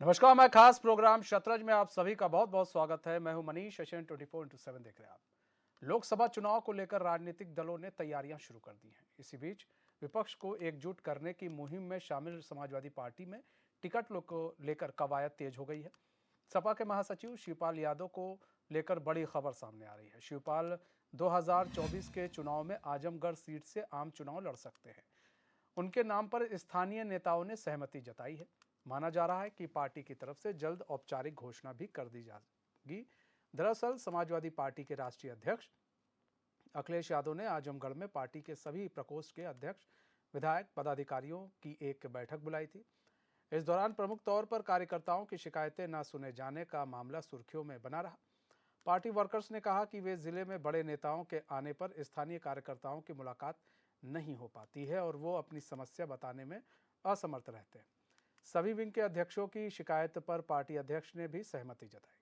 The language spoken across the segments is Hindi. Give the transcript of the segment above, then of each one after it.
नमस्कार, मैं खास प्रोग्राम शतरंज में आप सभी का बहुत बहुत स्वागत है। मैं हूं मनीष। एशियन 24x7 देख रहे हैं आप। लोकसभा चुनाव को लेकर राजनीतिक दलों ने तैयारियां शुरू कर दी हैं। इसी बीच विपक्ष को एकजुट करने की मुहिम में शामिल समाजवादी पार्टी में टिकट को लेकर कवायद तेज हो गई है। सपा के महासचिव शिवपाल यादव को लेकर बड़ी खबर सामने आ रही है। शिवपाल 2024 के चुनाव में आजमगढ़ सीट से आम चुनाव लड़ सकते हैं। उनके नाम पर स्थानीय नेताओं ने सहमति जताई है। माना जा रहा है कि पार्टी की तरफ से जल्द औपचारिक घोषणा भी कर दी जाएगी। दरअसल समाजवादी पार्टी के राष्ट्रीय अध्यक्ष अखिलेश यादव ने आजमगढ़ में पार्टी के सभी प्रकोष्ठ के अध्यक्ष, विधायक, पदाधिकारियों की एक बैठक बुलाई थी। इस दौरान प्रमुख तौर पर कार्यकर्ताओं की शिकायतें न सुने जाने का मामला सुर्खियों में बना रहा। पार्टी वर्कर्स ने कहा कि वे जिले में बड़े नेताओं के आने पर स्थानीय कार्यकर्ताओं की मुलाकात नहीं हो पाती है और वो अपनी समस्या बताने में असमर्थ रहते हैं। सभी विंग के अध्यक्षों की शिकायत पर पार्टी अध्यक्ष ने भी सहमति जताई।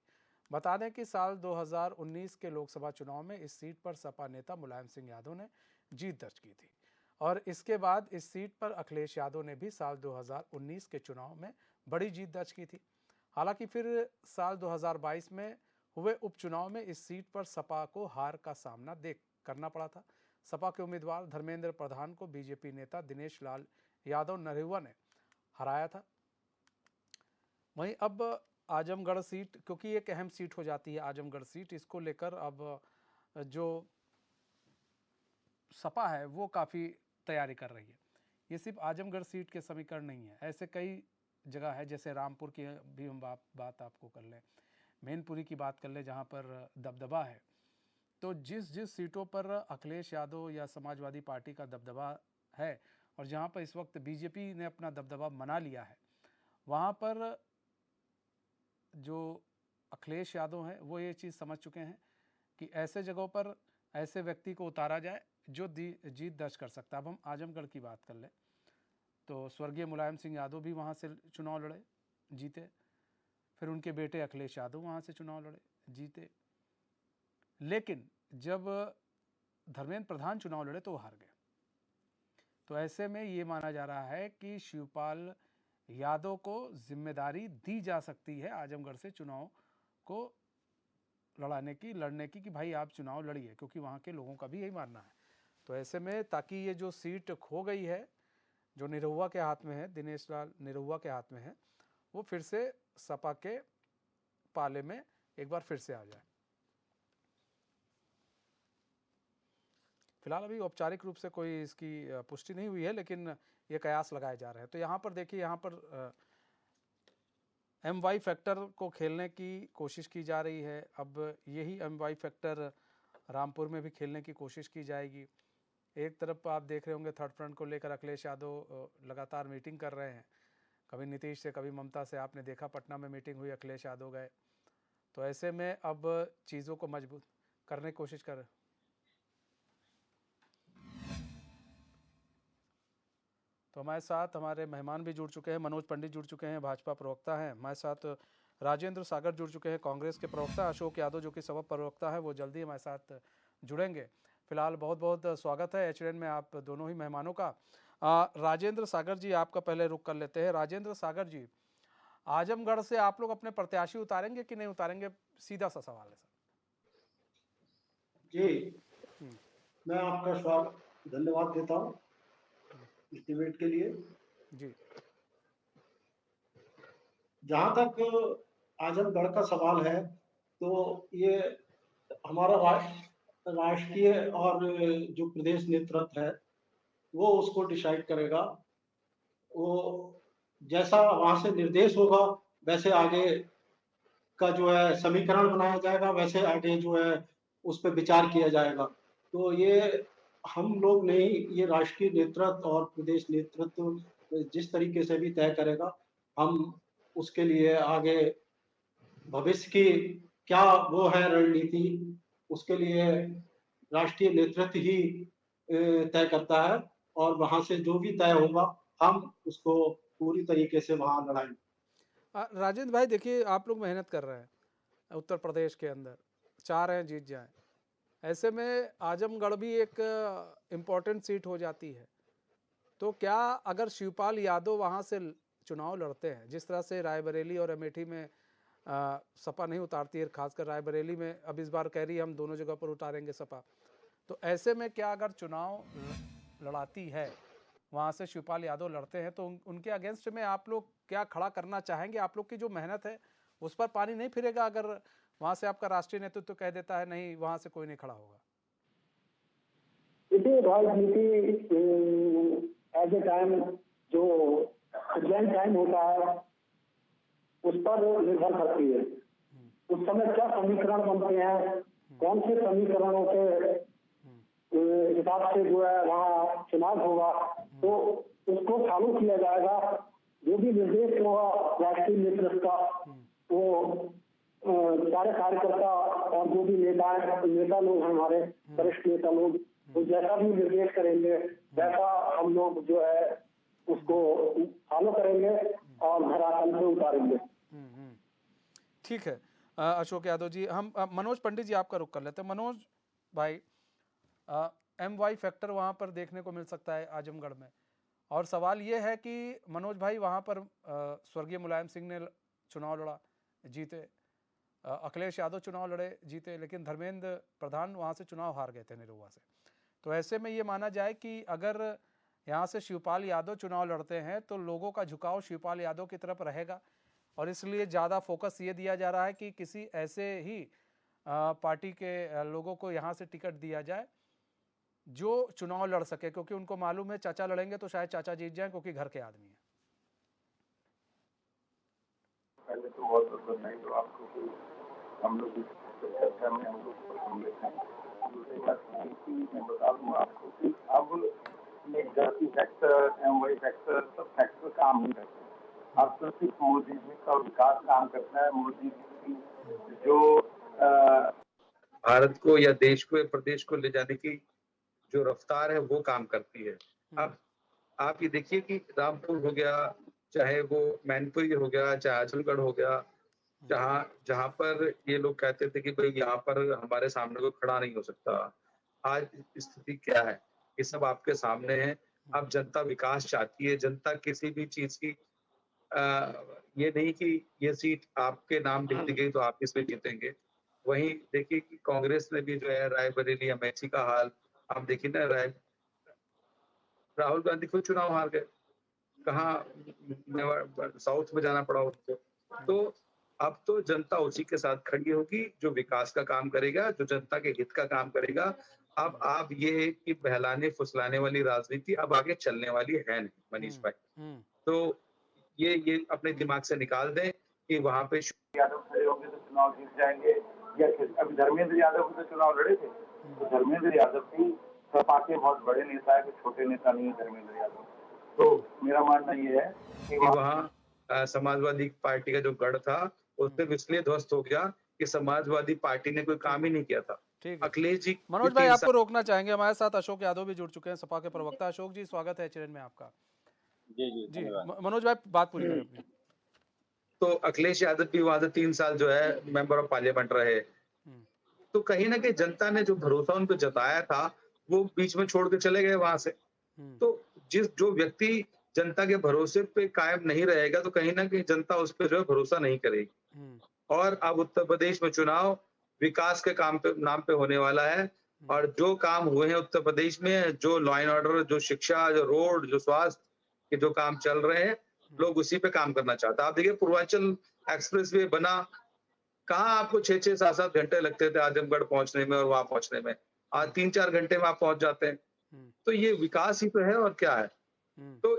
बता दें कि साल 2019 के लोकसभा चुनाव में इस सीट पर सपा नेता मुलायम सिंह यादव ने जीत दर्ज की थी और इसके बाद इस सीट पर अखिलेश यादव ने भी साल 2019 के चुनाव में बड़ी जीत दर्ज की थी। हालांकि फिर साल 2022 में हुए उपचुनाव में इस सीट पर सपा को हार का सामना करना पड़ा था। सपा के उम्मीदवार धर्मेंद्र प्रधान को बीजेपी नेता दिनेश लाल यादव नरहुआ ने हराया था। वहीं अब आजमगढ़ सीट, क्योंकि एक अहम सीट हो जाती है आजमगढ़ सीट, इसको लेकर अब जो सपा है वो काफ़ी तैयारी कर रही है। ये सिर्फ आजमगढ़ सीट के समीकरण नहीं है, ऐसे कई जगह है, जैसे रामपुर की भी हम बात आपको कर लें, मैनपुरी की बात कर लें, जहाँ पर दबदबा है। तो जिस जिस सीटों पर अखिलेश यादव या समाजवादी पार्टी का दबदबा है और जहाँ पर इस वक्त बीजेपी ने अपना दबदबा मना लिया है, वहाँ पर जो अखिलेश यादव हैं वो ये चीज़ समझ चुके हैं कि ऐसे जगहों पर ऐसे व्यक्ति को उतारा जाए जो जीत दर्ज कर सकता है। अब हम आजमगढ़ की बात कर लें तो स्वर्गीय मुलायम सिंह यादव भी वहाँ से चुनाव लड़े, जीते। फिर उनके बेटे अखिलेश यादव वहाँ से चुनाव लड़े, जीते। लेकिन जब धर्मेंद्र प्रधान चुनाव लड़े तो वो हार गए। तो ऐसे में ये माना जा रहा है कि शिवपाल यादव को जिम्मेदारी दी जा सकती है आजमगढ़ से चुनाव को लड़ने की कि भाई आप चुनाव लड़िए, क्योंकि वहाँ के लोगों का भी यही मानना है। तो ऐसे में ताकि ये जो सीट खो गई है, जो निरहुआ के हाथ में है, दिनेश लाल निरहुआ के हाथ में है, वो फिर से सपा के पाले में एक बार फिर से आ जाए। फिलहाल अभी औपचारिक रूप से कोई इसकी पुष्टि नहीं हुई है, लेकिन ये कयास लगाए जा रहे हैं। तो यहाँ पर देखिए, यहाँ पर MY फैक्टर को खेलने की कोशिश की जा रही है। अब यही MY फैक्टर रामपुर में भी खेलने की कोशिश की जाएगी। एक तरफ आप देख रहे होंगे थर्ड फ्रंट को लेकर अखिलेश यादव लगातार मीटिंग कर रहे हैं, कभी नीतीश से, कभी ममता से। आपने देखा पटना में मीटिंग हुई, अखिलेश यादव गए। तो ऐसे में अब चीज़ों को मजबूत करने की कोशिश कर रहे हैं। तो हमारे साथ हमारे मेहमान भी जुड़ चुके हैं। मनोज पंडित जुड़ चुके हैं, भाजपा प्रवक्ता हैं। हमारे साथ राजेंद्र सागर जुड़ चुके हैं, कांग्रेस के प्रवक्ता। अशोक यादव जो कि सपा प्रवक्ता है, वो जल्दी हमारे साथ जुड़ेंगे। फिलहाल बहुत बहुत स्वागत है HN में आप दोनों ही मेहमानों का। राजेंद्र सागर जी, आपका पहले रुख कर लेते हैं। राजेंद्र सागर जी, आजमगढ़ से आप लोग अपने प्रत्याशी उतारेंगे कि नहीं उतारेंगे? सीधा सा सवाल है सर। जी, मैं आपका धन्यवाद देता हूँ इस डिबेट के लिए। जी जहाँ तक आजमगढ़ का सवाल है, तो ये हमारा राष्ट्रीय और जो प्रदेश नेतृत्व है वो उसको डिसाइड करेगा। वो जैसा वहां से निर्देश होगा वैसे आगे का जो है समीकरण बनाया जाएगा, वैसे आगे जो है उस पर विचार किया जाएगा। तो ये हम लोग नहीं, ये राष्ट्रीय नेतृत्व और प्रदेश नेतृत्व जिस तरीके से भी तय करेगा, हम उसके लिए आगे भविष्य की क्या वो है रणनीति, उसके लिए राष्ट्रीय नेतृत्व ही तय करता है। और वहां से जो भी तय होगा हम उसको पूरी तरीके से वहां लड़ाएंगे। राजेंद्र भाई, देखिए आप लोग मेहनत कर रहे हैं उत्तर प्रदेश के अंदर, चाह रहे हैं जीत जाए। ऐसे में आजमगढ़ भी एक इम्पॉर्टेंट सीट हो जाती है। तो क्या अगर शिवपाल यादव वहाँ से चुनाव लड़ते हैं, जिस तरह से रायबरेली और अमेठी में सपा नहीं उतारती है, खासकर रायबरेली में अब इस बार कह रही है हम दोनों जगह पर उतारेंगे सपा, तो ऐसे में क्या अगर चुनाव लड़ाती है, वहाँ से शिवपाल यादव लड़ते हैं, तो उनके अगेंस्ट में आप लोग क्या खड़ा करना चाहेंगे? आप लोग की जो मेहनत है उस पर पानी नहीं फिरेगा अगर वहाँ से आपका राष्ट्रीय नेतृत्व कह देता है नहीं वहाँ से कोई नहीं खड़ा होगा? देखिए, राजनीति एज ए टाइम जो प्रेजेंट टाइम होता है उस पर निर्भर करती है। उस समय क्या समीकरण बनते हैं, कौन से समीकरणों के हिसाब से जो है वहाँ चुनाव होगा, तो उसको फॉलो किया जाएगा। जो भी निर्देश होगा राष्ट्रीय नेतृत्व का, वो सारे कार्यकर्ता और जो भी नेता लोग हमारे वरिष्ठ नेता लोग, तो जैसा भी निर्देश करेंगे वैसा हम लोग जो है उसको फॉलो करेंगे और धरातल पे उतारेंगे। ठीक है अशोक यादव जी, हम मनोज पंडित जी आपका रुख कर लेते हैं। मनोज भाई, MY फैक्टर वहाँ पर देखने को मिल सकता है आजमगढ़ में, और सवाल ये है कि मनोज भाई वहाँ पर स्वर्गीय मुलायम सिंह ने चुनाव लड़ा, जीते, अखिलेश यादव चुनाव लड़े, जीते, लेकिन धर्मेंद्र प्रधान वहाँ से चुनाव हार गए थे निरुआ से। तो ऐसे में ये माना जाए कि अगर यहाँ से शिवपाल यादव चुनाव लड़ते हैं तो लोगों का झुकाव शिवपाल यादव की तरफ रहेगा, और इसलिए ज़्यादा फोकस ये दिया जा रहा है कि किसी ऐसे ही पार्टी के लोगों को यहाँ से टिकट दिया जाए जो चुनाव लड़ सके, क्योंकि उनको मालूम है चाचा लड़ेंगे तो शायद चाचा जीत जाएं, क्योंकि घर के आदमी हैं। पहले तो बहुत बहुत बधाई हो आपको कि हम लोग इस चर्चा में हम लोग सम्मिलित हैं। दूसरी बात ये कि मैं बता दूँ आपको कि अब ये जाति फैक्टर, MY फैक्टर, सब फैक्टर काम नहीं करते। अब तो सिर्फ मोदी जी का विकास काम करता है। मोदी जी की जो भारत को या देश को या प्रदेश को ले जाने की जो रफ्तार है वो काम करती है। अब आप ये देखिए कि रामपुर हो गया, चाहे वो मैनपुरी हो गया, चाहे आजमगढ़ हो गया, जहां पर ये लोग कहते थे कि भाई यहाँ पर हमारे सामने कोई खड़ा नहीं हो सकता, आज स्थिति क्या है ये सब आपके सामने है। अब जनता विकास चाहती है, जनता किसी भी चीज की ये नहीं कि ये सीट आपके नाम लिख दी गई तो आप इसमें जीतेंगे। वहीं देखिए कि कांग्रेस ने भी जो है रायबरेली अमेठी का हाल आप देखिए ना, राहुल गांधी खुद चुनाव हार गए, कहाँ साउथ में जाना पड़ा उनको। तो अब तो जनता उसी के साथ खड़ी होगी जो विकास का काम करेगा, जो जनता के हित का काम करेगा। अब आप ये कि बहलाने फुसलाने वाली राजनीति अब आगे चलने वाली है नहीं मनीष भाई। तो ये अपने दिमाग से निकाल दें कि वहां पे यादव खड़े होंगे तो चुनाव जीत जाएंगे, या अभी धर्मेंद्र यादव भी तो चुनाव लड़े थे, तो धर्मेंद्र यादव भी सपा के बहुत बड़े नेता है, छोटे नेता नहीं है धर्मेंद्र यादव। तो मेरा मानना ये है कि वहाँ समाजवादी पार्टी का जो गढ़ था वो सिर्फ इसलिए ध्वस्त हो गया कि समाजवादी पार्टी ने कोई काम ही नहीं किया था। अखिलेश जी, मनोज भाई आपको रोकना चाहेंगे, हमारे साथ अशोक यादव भी जुड़ चुके हैं, सपा के प्रवक्ता। अशोक जी स्वागत है चैनल में आपका। जी मनोज भाई बात पूरी करें अपनी। तो अखिलेश यादव भी वहां से 3 साल जो है मेंबर ऑफ पार्लियामेंट रहे, तो कहीं ना कहीं जनता ने जो भरोसा उन पर जताया था वो बीच में छोड़ के चले गए वहां से। तो जो व्यक्ति जनता के भरोसे पे कायम नहीं रहेगा तो कहीं ना कहीं जनता उस पर जो है भरोसा नहीं करेगी। और अब उत्तर प्रदेश में चुनाव विकास के काम पे नाम पे होने वाला है, और जो काम हुए हैं उत्तर प्रदेश में, जो लॉ एंड ऑर्डर, जो शिक्षा, जो रोड, जो स्वास्थ्य के जो काम चल रहे हैं, लोग उसी पे काम करना चाहते हैं। आप देखिए पूर्वांचल एक्सप्रेस वे बना, कहाँ आपको 6-6, 7-7 घंटे लगते थे आजमगढ़ पहुंचने में और वहां पहुंचने में, आज 3-4 घंटे में आप पहुंच जाते हैं। तो ये विकास ही तो है और क्या है। तो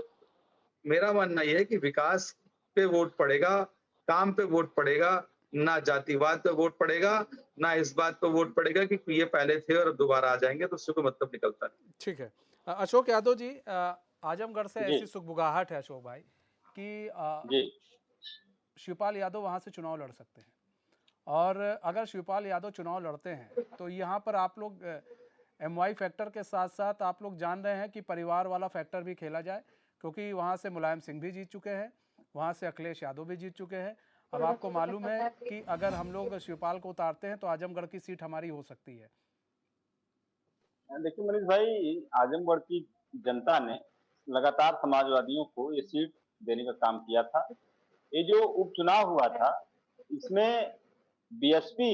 मेरा मानना यह है कि विकास पे वोट पड़ेगा, काम पे वोट पड़ेगा, ना जातिवाद पे वोट पड़ेगा, ना इस बात पे वोट पड़ेगा कि ये पहले थे और दोबारा आ जाएंगे, तो उससे कोई मतलब निकलता नहीं। ठीक है अशोक यादव जी, आजमगढ़ से ऐसी सुगबुगाहट है अशोक भाई कि शिवपाल यादव वहां से चुनाव लड़ सकते हैं, और अगर शिवपाल यादव चुनाव लड़ते हैं तो यहाँ पर आप लोग MY फैक्टर के साथ साथ आप लोग जान रहे हैं कि परिवार वाला फैक्टर भी खेला जाए, क्योंकि वहाँ से मुलायम सिंह भी जीत चुके हैं, वहाँ से अखिलेश यादव भी जीत चुके हैं। अब आपको मालूम है कि अगर हम लोग शिवपाल को उतारते हैं तो आजमगढ़ की सीट हमारी हो सकती है। देखिए मनीष भाई, आजमगढ़ की जनता ने लगातार समाजवादियों को ये सीट देने का काम किया था। ये जो उपचुनाव हुआ था, इसमें बीएसपी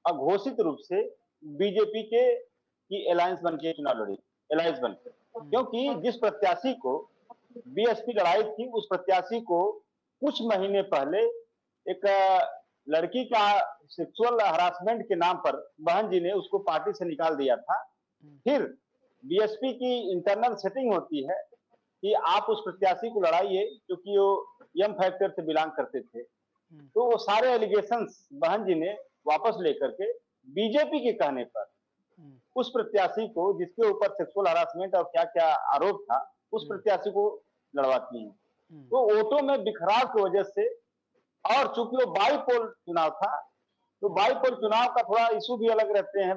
अघोषित रूप से बीजेपी की अलायंस बन के चुनाव लड़ी, अलायंस बन के, क्योंकि जिस प्रत्याशी को बीएसपी लड़ाई थी, उस प्रत्याशी को कुछ महीने पहले एक लड़की का सेक्सुअल हरासमेंट के नाम पर बहन जी ने उसको पार्टी से निकाल दिया था। फिर बीएसपी की इंटरनल सेटिंग होती है कि आप उस प्रत्याशी को लड़ाइए, क्योंकि वो यम फैक्टर से बिलोंग करते थे। तो वो सारे एलिगेशंस बहन जी ने वापस लेकर के बीजेपी के कहने पर उस प्रत्याशी को, जिसके ऊपर सेक्सुअल हरासमेंट और क्या क्या आरोप था, उस प्रत्याशी को लड़वाती हैं। तो वोटों में बिखराव की वजह से, और चूंकि वो बाईपोल चुनाव था, तो बाईपोल चुनाव का थोड़ा इशू भी अलग रहते हैं,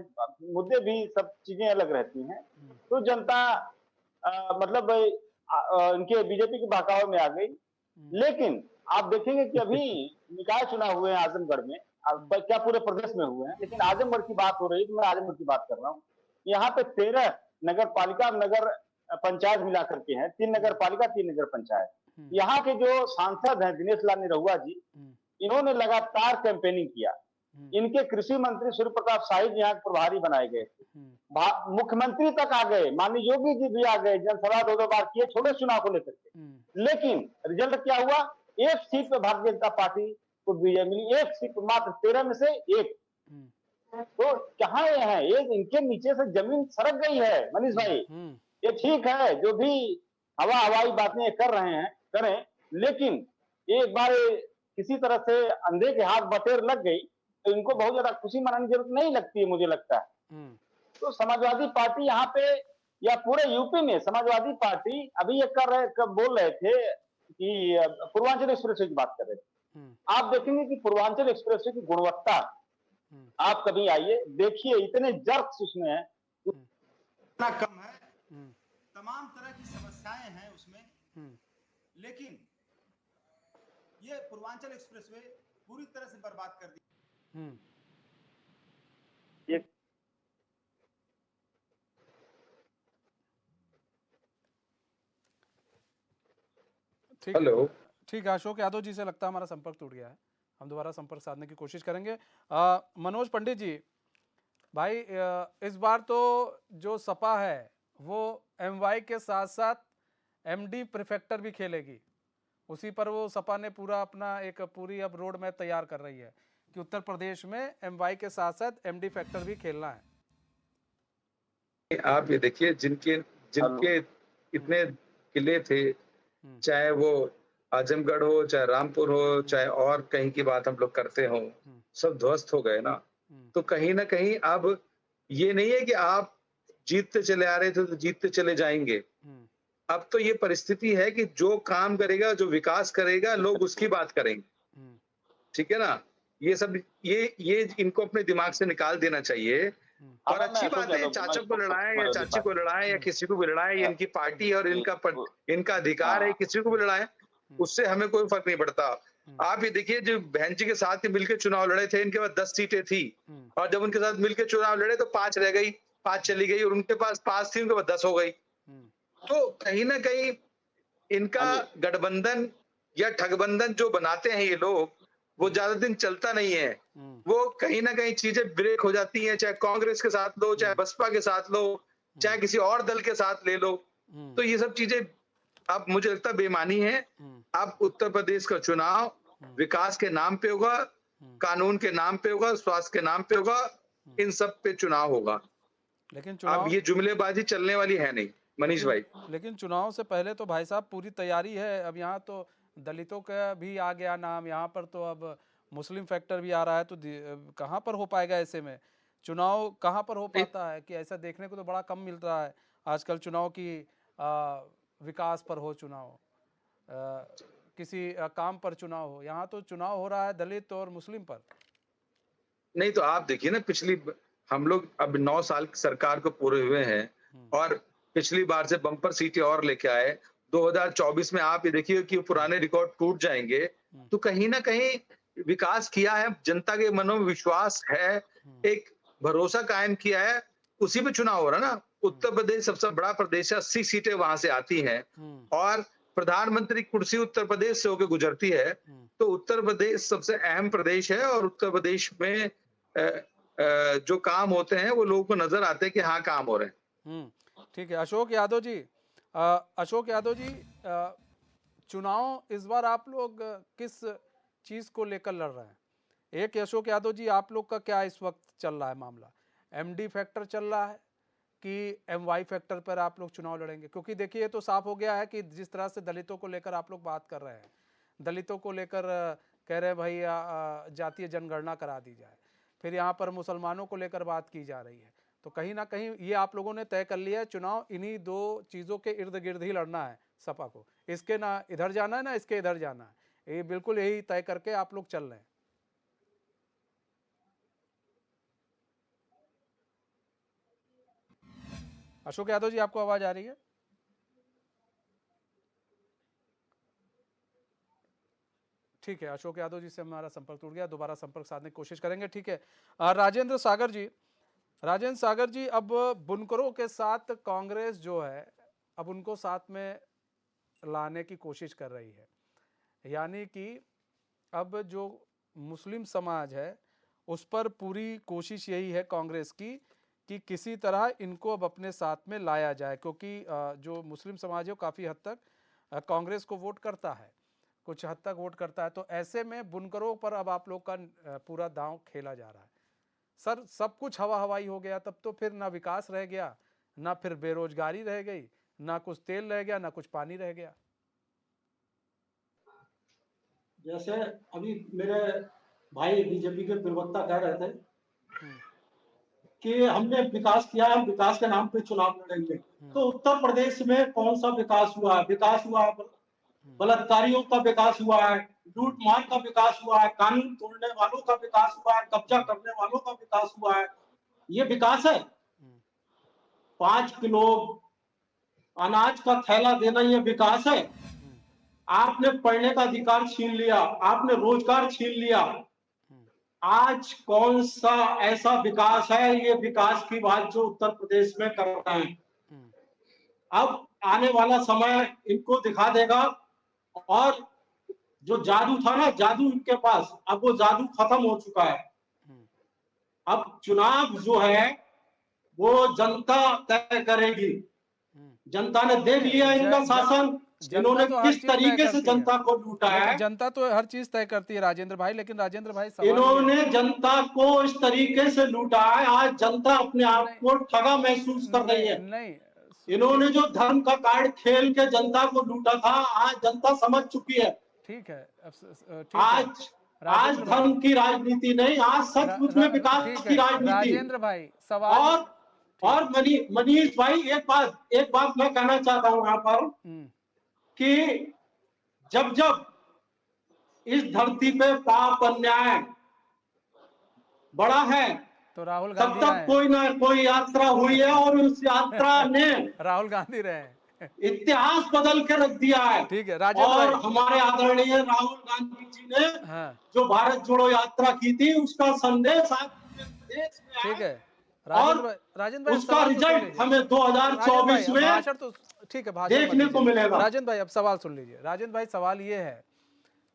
मुद्दे भी, सब चीजें अलग रहती हैं। तो जनता मतलब इनके बीजेपी के बहकावे में आ गई। लेकिन आप देखेंगे कि अभी निकाय चुनाव हुए हैं आजमगढ़ में, क्या पूरे प्रदेश में हुए हैं, लेकिन आजमगढ़ की बात हो रही है तो मैं आजमगढ़ की बात कर रहा हूँ। यहाँ पे 13 नगर पालिका, नगर पंचायत मिला करके हैं, 3 नगर पालिका, 3 नगर पंचायत। यहाँ के जो सांसद हैं दिनेश लाल निरहुआ जी, इन्होंने लगातार कैंपेनिंग किया। इनके कृषि मंत्री सूर्य प्रताप शाही जी यहाँ प्रभारी बनाए गए थे, मुख्यमंत्री तक आ गए, माननीय योगी जी भी आ गए, जनसभा 2-2 बार किए छोटे चुनाव को लेकर के। लेकिन रिजल्ट क्या हुआ? एक सीट पे भारतीय जनता पार्टी को विजय मिली, एक सीट मात्र 13 में से एक। तो कहाँ ये है? ये इनके नीचे से जमीन सरक गई है मनीष भाई। ये ठीक है, जो भी हवाई बातें कर रहे हैं करें, लेकिन एक बार किसी तरह से अंधे के हाथ बटेर लग गई तो इनको बहुत ज्यादा खुशी मनाने की जरूरत नहीं लगती है, मुझे लगता है। तो समाजवादी पार्टी यहाँ पे, या पूरे यूपी में समाजवादी पार्टी अभी ये बोल रहे थे कि पूर्वांचल एक्सप्रेसवे की बात कर रहे थे। आप देखेंगे कि पूर्वांचल एक्सप्रेसवे की गुणवत्ता, आप कभी आइए देखिए, इतने जर्क्स उसमें है, इतना कम है, तमाम तरह की समस्याएं हैं उसमें। लेकिन ये पूर्वांचल एक्सप्रेसवे पूरी तरह से बर्बाद कर दी। ठीक, हेलो, ठीक है। अशोक यादव जी से लगता है हमारा संपर्क टूट गया है, हम दोबारा संपर्क साधने की कोशिश करेंगे। मनोज पंडित जी, भाई इस बार तो जो सपा है वो एमवाई के साथ साथ एमडी प्रीफेक्टर भी खेलेगी। उसी पर वो सपा ने पूरा अपना एक पूरी अब रोड मैप तैयार कर रही है कि उत्तर प्रदेश में एमवाई के साथ साथ एमडी फैक्टर भी खेलना है। आप ये देखिए, जिनके इतने किले थे, चाहे वो आजमगढ़ हो, चाहे रामपुर हो, चाहे और कहीं की बात हम लोग करते हो, सब ध्वस्त हो गए ना। तो कहीं ना कहीं अब ये नहीं है कि आप जीतते चले आ रहे थे तो जीतते चले जाएंगे। अब तो ये परिस्थिति है कि जो काम करेगा, जो विकास करेगा, लोग उसकी बात करेंगे। ठीक है ना? ये सब ये इनको अपने दिमाग से निकाल देना चाहिए। और अच्छी बात है, चाचा को लड़ाएं या चाची को लड़ाएं या किसी को भी लड़ाएं, ये इनकी पार्टी है और इनका अधिकार है, किसी को भी लड़ाएं, उससे हमें कोई फर्क नहीं पड़ता। आप ये देखिए, जो बहन जी के साथ मिलकर चुनाव लड़े थे, इनके पास 10 सीटें थी, और जब उनके साथ मिलकर चुनाव लड़े तो 5 रह गई, 5 चली गई, और उनके पास 5 थी, उनके पास 10 हो गई। तो कहीं ना कहीं इनका गठबंधन या ठगबंधन जो बनाते हैं ये लोग, वो ज्यादा दिन चलता नहीं है। वो कहीं ना कहीं चीजें ब्रेक हो जाती हैं, चाहे कांग्रेस के साथ लो, चाहे बसपा के साथ लो, चाहे किसी और दल के साथ ले लो। तो ये सब चीजें अब मुझे लगता है बेईमानी है। अब उत्तर प्रदेश का चुनाव विकास के नाम पे होगा, कानून के नाम पे होगा, स्वास्थ्य के नाम पे होगा, इन सब पे चुनाव होगा। लेकिन अब ये जुमलेबाजी चलने वाली है नहीं मनीष भाई। लेकिन चुनाव से पहले तो भाई साहब पूरी तैयारी है। अब यहाँ तो दलितों का भी आ गया नाम, यहाँ पर तो अब मुस्लिम फैक्टर भी आ रहा है, तो कहाँ पर हो पाएगा ऐसे में चुनाव? कहाँ पर हो पाता है कि ऐसा देखने को तो बड़ा कम मिल रहा है आजकल चुनाव की। विकास पर हो चुनाव, किसी काम पर चुनाव हो, यहाँ तो चुनाव हो रहा है दलित और मुस्लिम पर। नहीं तो आप देखिए ना, हम लोग अब 9 साल की सरकार को पूरे हुए हैं, और पिछली बार से बम्पर सीटें और लेके आए। 2024 में आप ये देखिए कि पुराने रिकॉर्ड टूट जाएंगे। तो कहीं ना कहीं विकास किया है, जनता के मनों में विश्वास है, एक भरोसा कायम किया है, उसी पे चुनाव हो रहा है ना। उत्तर प्रदेश सबसे बड़ा प्रदेश है, 80 सीटें वहां से आती हैं, और प्रधानमंत्री की कुर्सी उत्तर प्रदेश से होकर गुजरती है, तो उत्तर प्रदेश सबसे अहम प्रदेश है और उत्तर प्रदेश में जो काम होते हैं वो लोगों को नजर आते हैं कि हाँ काम हो रहे हैं। ठीक है। अशोक यादव जी, अशोक यादव जी, चुनाव इस बार आप लोग किस चीज को लेकर लड़ रहे हैं? एक अशोक यादव जी, आप लोग का क्या इस वक्त चल रहा है मामला? एमडी फैक्टर चल रहा है कि एमवाई फैक्टर पर आप लोग चुनाव लड़ेंगे? क्योंकि देखिए, ये तो साफ हो गया है कि जिस तरह से दलितों को लेकर आप लोग बात कर रहे हैं, दलितों को लेकर कह रहे हैं भाई जातीय जनगणना करा दी जाए, फिर यहाँ पर मुसलमानों को लेकर बात की जा रही है, तो कहीं ना कहीं ये आप लोगों ने तय कर लिया है चुनाव इन्हीं दो चीज़ों के इर्द गिर्द ही लड़ना है सपा को। इसके ना इधर जाना है ना इसके इधर जाना है, ये बिल्कुल यही तय करके आप लोग चल रहे हैं। अशोक यादव जी, आपको आवाज आ रही है? ठीक है, अशोक यादव जी से हमारा संपर्क टूट गया, दोबारा संपर्क साधने की कोशिश करेंगे। ठीक है, राजेंद्र सागर जी, राजेंद्र सागर जी, अब बुनकरों के साथ कांग्रेस जो है अब उनको साथ में लाने की कोशिश कर रही है, यानी कि अब जो मुस्लिम समाज है उस पर पूरी कोशिश यही है कांग्रेस की कि किसी तरह इनको अब अपने साथ में लाया जाए, क्योंकि जो मुस्लिम समाज है वो काफ़ी हद तक कांग्रेस को वोट करता है, कुछ हद तक वोट करता है। तो ऐसे में बुनकरों पर अब आप लोग का पूरा दांव खेला जा रहा है। सर, सब कुछ हवा हवाई हो गया, तब तो फिर ना विकास रह गया, ना फिर बेरोजगारी रह गई, ना कुछ तेल रह गया, ना कुछ पानी रह गया। जैसे अभी मेरे भाई बीजेपी के प्रवक्ता कह रहे थे कि हमने विकास किया है, हम विकास के नाम पे चुनाव लड़ेंगे। तो उत्तर प्रदेश में कौन सा विकास हुआ है? विकास हुआ है, बलात्कारियों का विकास हुआ है, लूट मार का विकास हुआ है, कानून तोड़ने वालों का विकास हुआ है, कब्जा करने वालों का विकास हुआ है। ये विकास है? 5 किलो अनाज का थैला देना ये विकास है? आपने पढ़ने का अधिकार छीन लिया, आपने रोजगार छीन लिया। आज कौन सा ऐसा विकास है? ये विकास की बात जो उत्तर प्रदेश में कर रहे हैं, अब आने वाला समय इनको दिखा देगा। और जो जादू था ना, जादू इनके पास, अब वो जादू खत्म हो चुका है। अब चुनाव जो है वो जनता तय करेगी। जनता ने देख लिया इनका शासन, इन्होंने तो किस तरीके से जनता को लूटा है। जनता तो हर चीज तय करती है राजेंद्र भाई, लेकिन राजेंद्र भाई इन्होंने जनता को इस तरीके से लूटा है, आज जनता अपने आप को ठगा महसूस कर रही है। नहीं, इन्होंने जो धर्म का कार्ड खेल के जनता को लूटा था, आज जनता समझ चुकी है। ठीक है, आज धर्म की राजनीति नहीं, आज सचमुच में विकास की राजनीति। राजेंद्र भाई सवाल और मनीष भाई, एक बात मैं कहना चाहता हूं यहाँ पर कि जब जब इस धरती पे पाप अन्याय बड़ा है तो राहुल तब गांधी तक कोई ना कोई यात्रा हुई है और उस यात्रा ने राहुल गांधी रहे, इतिहास बदल के रख दिया है। ठीक है राजेंद्र और भाई, हमारे आदरणीय राहुल गांधी जी ने जो भारत जोड़ो यात्रा की थी, उसका संदेश आज पूरे देश में ठीक है राजेंद्र भाई, उसका रिजल्ट हमें 2024 में भाषण तो ठीक है देखने को मिलेगा। राजेंद्र भाई, अब सवाल सुन लीजिए। राजेंद्र भाई, सवाल ये है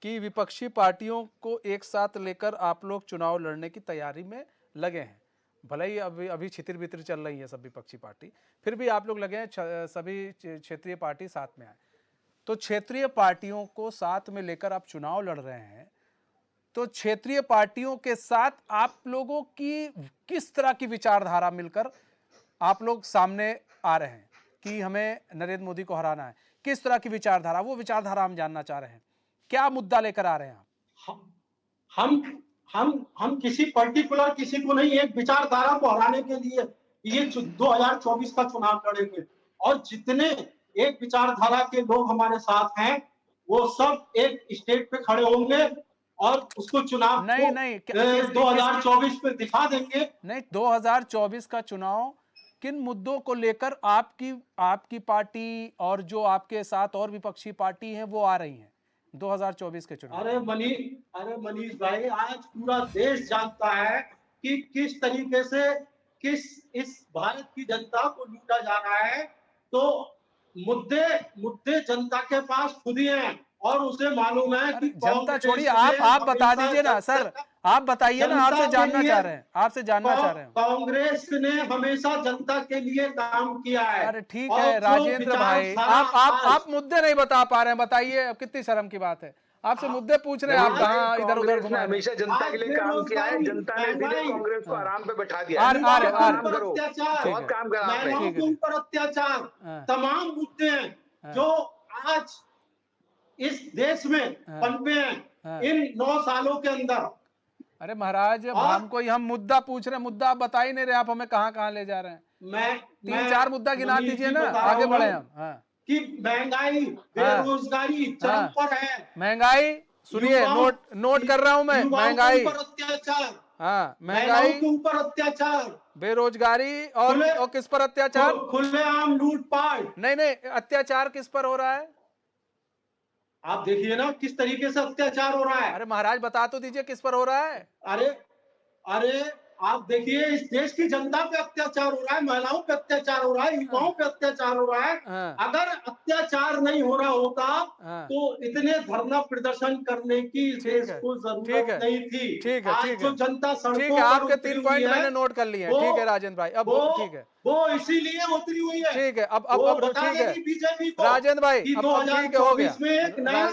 कि विपक्षी पार्टियों को एक साथ लेकर आप लोग चुनाव लड़ने की तैयारी में लगे हैं, भले ही अभी छितिर बितिर चल रही है सब विपक्षी पार्टी, फिर भी आप लोग लगे हैं सभी क्षेत्रीय पार्टी साथ में आए। तो क्षेत्रीय पार्टियों को साथ में लेकर आप चुनाव लड़ रहे हैं, तो क्षेत्रीय पार्टियों के साथ आप लोगों की किस तरह की विचारधारा मिलकर आप लोग सामने आ रहे हैं कि हमें नरेंद्र मोदी को हराना है? किस तरह की विचारधारा, वो विचारधारा हम जानना चाह रहे हैं। क्या मुद्दा लेकर आ रहे हैं आप? हम किसी पर्टिकुलर किसी को नहीं, एक विचारधारा को हराने के लिए ये 2024 का चुनाव लड़ेंगे। और जितने एक विचारधारा के लोग हमारे साथ हैं, वो सब एक स्टेज पे खड़े होंगे और उसको चुनाव नहीं 2024 में दिखा देंगे। नहीं, 2024 का चुनाव किन मुद्दों को लेकर आपकी पार्टी और जो आपके साथ और विपक्षी पार्टी हैं वो आ रही हैं 2024 के चुनाव? अरे मनीष भाई, आज पूरा देश जानता है कि किस तरीके से इस भारत की जनता को लूटा जा रहा है। तो मुद्दे जनता के पास खुद ही हैं और उसे मालूम है कि जनता छोड़िए, कांग्रेस आप ने बता हमेशा दीजिए ना जनता सर, आप बताइए ना, आपसे जानना चाह रहे हैं, आपसे जानना चाह रहे हैं। कांग्रेस ने हमेशा जनता के लिए काम किया है। अरे ठीक और है जो राजेंद्र भाई, विचारधारा आप मुद्दे नहीं बता पा रहे हैं, बताइए। अब कितनी शर्म की बात है, आपसे मुद्दे पूछ रहे हैं, आप कहाँ इधर उधर कांग्रेस ने घुमा रहे हैं। हमेशा जनता के लिए काम किया है, जनता ने सीधे महंगाई, कांग्रेस को हाँ। आराम पे बैठा दिया है। आ रहे काम पर करो, अत्याचार, ठीक बहुत है, काम करा आपने। महिलाओं ठीक है, के ऊपर अत्याचार, हाँ। तमाम मुद्दे हैं हाँ। जो आज इस देश में हाँ। पनपे हैं हाँ। इन 9 सालों के अंदर। अरे महाराज, अब और- हमको हम मुद्दा पूछ रहे हैं, मुद्दा आप बता ही नहीं रहे, आप हमें कहाँ कहाँ ले जा रहे हैं। मैं 3-4 मुद्दा गिना मनीष दीजिए जी ना, बता रहा आगे हूं बढ़े मैं हम। हाँ। कि महंगाई, बेरोजगारी चरम हाँ। पर है। महंगाई, सुनिए, युवाओं- नोट कर रहा हूं मैं। युवाओं महंगाई, के ऊपर अत्याचार, हाँ, महिलाओं महंगाई, के ऊपर अत्याचार, बेरोजगारी और किस पर अत्याचार? खुलेआम लूटपाट। नहीं, अत्याचार किस पर हो रहा है? आप देखिए ना किस तरीके से अत्याचार हो रहा है। अरे महाराज बता तो दीजिए किस पर हो रहा है। अरे आप देखिए, इस देश की जनता पे अत्याचार हो रहा है, महिलाओं पे अत्याचार हो रहा है, युवाओं पे अत्याचार हो रहा है। हाँ। अगर अत्याचार नहीं हो रहा होता हाँ। तो इतने धरना प्रदर्शन करने की इस देश को जरूरत नहीं थी। ठीक है, आज ठीक जो है, जनता ठीक सड़कों है, पर आपके उतरी 3 हुई पॉइंट है, मैंने नोट कर लिए हैं। वो- ठीक है राजेंद्र भाई, अब ठीक है, वो इसीलिए उतरी हुई है। ठीक है, अब वो ठीक बता है देगी बीजेपी को राजेंद्र भाई, कि अब ठीक है, हो गया। 2024 में एक नया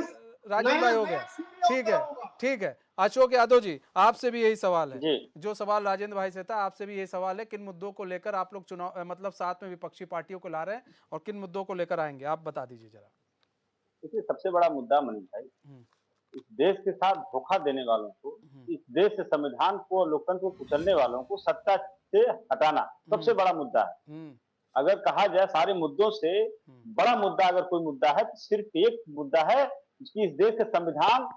राजेंद्र भाई हो गया, ठीक है, ठीक है। अशोक यादव जी, आपसे भी यही सवाल है जी। जो सवाल राजेंद्र भाई से था, आपसे भी यही सवाल है। किन मुद्दों को लेकर आप लोग चुनाव मतलब साथ में विपक्षी पार्टियों को ला रहे हैं और किन मुद्दों को लेकर आएंगे, आप बता दीजिए जरा। देखिए, सबसे बड़ा मुद्दा मनीष भाई, इस देश के साथ धोखा देने वालों को, इस देश से संविधान को, लोकतंत्र को कुचलने वालों को सत्ता से हटाना सबसे बड़ा मुद्दा है। अगर कहा जाए सारे मुद्दों से बड़ा मुद्दा अगर कोई मुद्दा है तो सिर्फ एक मुद्दा है कि इस देश के संविधान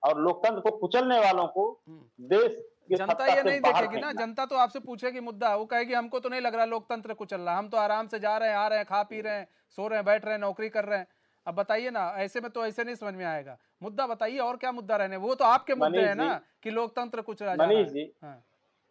और लोकतंत्र को कुचलने वालों को देश की जनता सत्ता ये से नहीं बाहर देखेगी ना, फेंकना। जनता तो आपसे पूछेगी मुद्दा, वो कहेगी हमको तो नहीं लग रहा लोकतंत्र कुचल रहा, हम तो आराम से जा रहे हैं, आ रहे हैं, खा पी रहे हैं, सो रहे हैं, बैठ रहे हैं, नौकरी कर रहे हैं। अब बताइए ना, ऐसे में तो ऐसे नहीं समझ में आएगा। मुद्दा बताइए, और क्या मुद्दा रहने, वो तो आपके मुद्दे मनीष हैं ना जी, कि लोकतंत्र कुचला जा रहा मनीष है। जी, हाँ,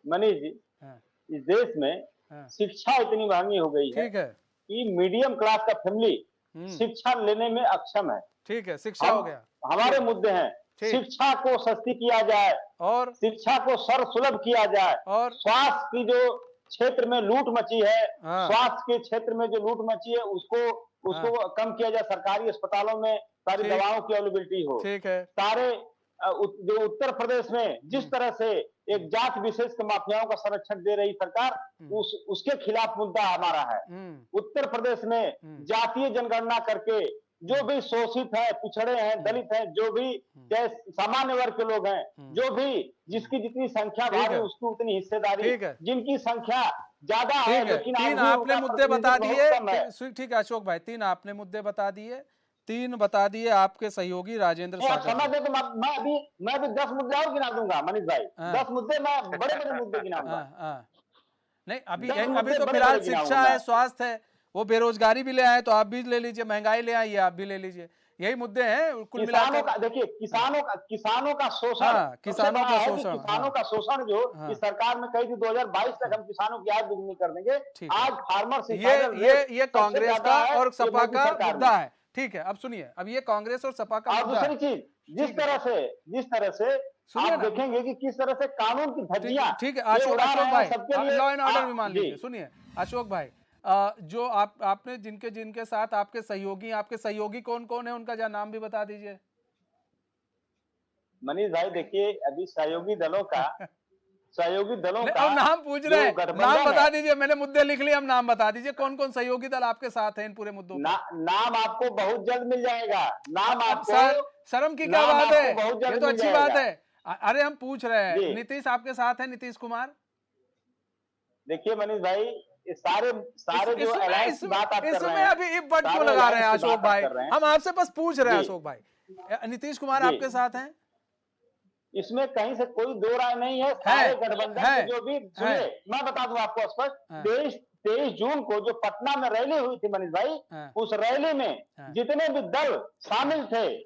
मनीष जी, हाँ, इस देश में हाँ, शिक्षा इतनी महंगी हो गई है ठीक है, कि मीडियम क्लास का फैमिली शिक्षा लेने में अक्षम है। ठीक है, शिक्षा हो गया, हमारे मुद्दे हैं, ठीक। शिक्षा को सस्ती किया जाए, और शिक्षा को सर्वसुलभ किया जाए, और स्वास्थ्य की जो क्षेत्र में लूट मची है, हाँ। स्वास्थ्य के क्षेत्र में जो लूट मची है उसको कम किया जाए। सरकारी अस्पतालों में सारी ठीक। दवाओं की अवेलेबिलिटी हो। ठीक है, सारे जो उत्तर प्रदेश में जिस तरह से एक जात विशेष के माफियाओं का संरक्षण दे रही सरकार, उसके खिलाफ मुद्दा हमारा है। उत्तर प्रदेश में जातीय जनगणना करके जो भी शोषित है, पिछड़े हैं, दलित हैं, जो भी सामान्य वर्ग के लोग हैं, जो भी जिसकी जितनी संख्या भारी उसकी उतनी हिस्सेदारी, जिनकी संख्या ज्यादा है लेकिन 3 आपने मुद्दे बता दिए। ठीक है अशोक भाई, 3 आपने मुद्दे बता दिए, 3 बता दिए आपके सहयोगी राजेंद्र सागर। समझ दे तो मैं भी 10 मुद्दे और गिना दूंगा मनीष भाई। 10 मुद्दे मैं बड़े मुद्दे गिनाऊंगा। नहीं, अभी तो फिलहाल शिक्षा है, स्वास्थ्य है, वो बेरोजगारी भी ले आए तो आप भी ले लीजिए, महंगाई ले आइए आप भी ले लीजिए, यही मुद्दे हैं कुल मिलाकर। देखिए, किसानों का शोषण, हाँ, किसानों का शोषण, किसानों का शोषण जो इस सरकार में कही थी 2022 तक हम किसानों की आय दुगनी कर देंगे। आज फार्मर ये कांग्रेस का और सपा का मुद्दा है। ठीक है, अब सुनिए, अब ये कांग्रेस और सपा का मुद्दा है। दूसरी चीज, जिस तरह से आप देखेंगे कि किस तरह से कानून की धज्जियां, ठीक है अशोक भाई, लॉ एंड ऑर्डर भी मान लीजिए। सुनिए अशोक भाई, जो आपने जिनके साथ आपके सहयोगी कौन कौन है, उनका नाम भी बता दीजिए। मनीष भाई देखिए, अभी सहयोगी दलों का नाम पूछ रहे हैं, नाम बता दीजिए। मैंने मुद्दे लिख लिए, हम नाम बता दीजिए कौन कौन सहयोगी दल आपके साथ हैं इन पूरे मुद्दों पर। नाम आपको बहुत जल्द मिल जाएगा। नाम आपको शर्म की क्या बात है, ये तो अच्छी बात है। अरे हम पूछ रहे हैं, नीतीश आपके साथ है, नीतीश कुमार। देखिए मनीष भाई, ये सारे जो अलायंस की बात आप कर रहे हैं, अभी इफ बट क्यों लगा रहे हैं अशोक भाई? हम आपसे बस पूछ रहे हैं अशोक भाई, नीतीश कुमार आपके साथ हैं? इसमें कहीं से कोई दो राय नहीं है। सारे गठबंधन के जो भी, सुनिए मैं बता दूं आपको स्पष्ट, 23 जून को जो पटना में रैली हुई थी मनीष भाई, उस रैली में जितने भी दल शामिल थे,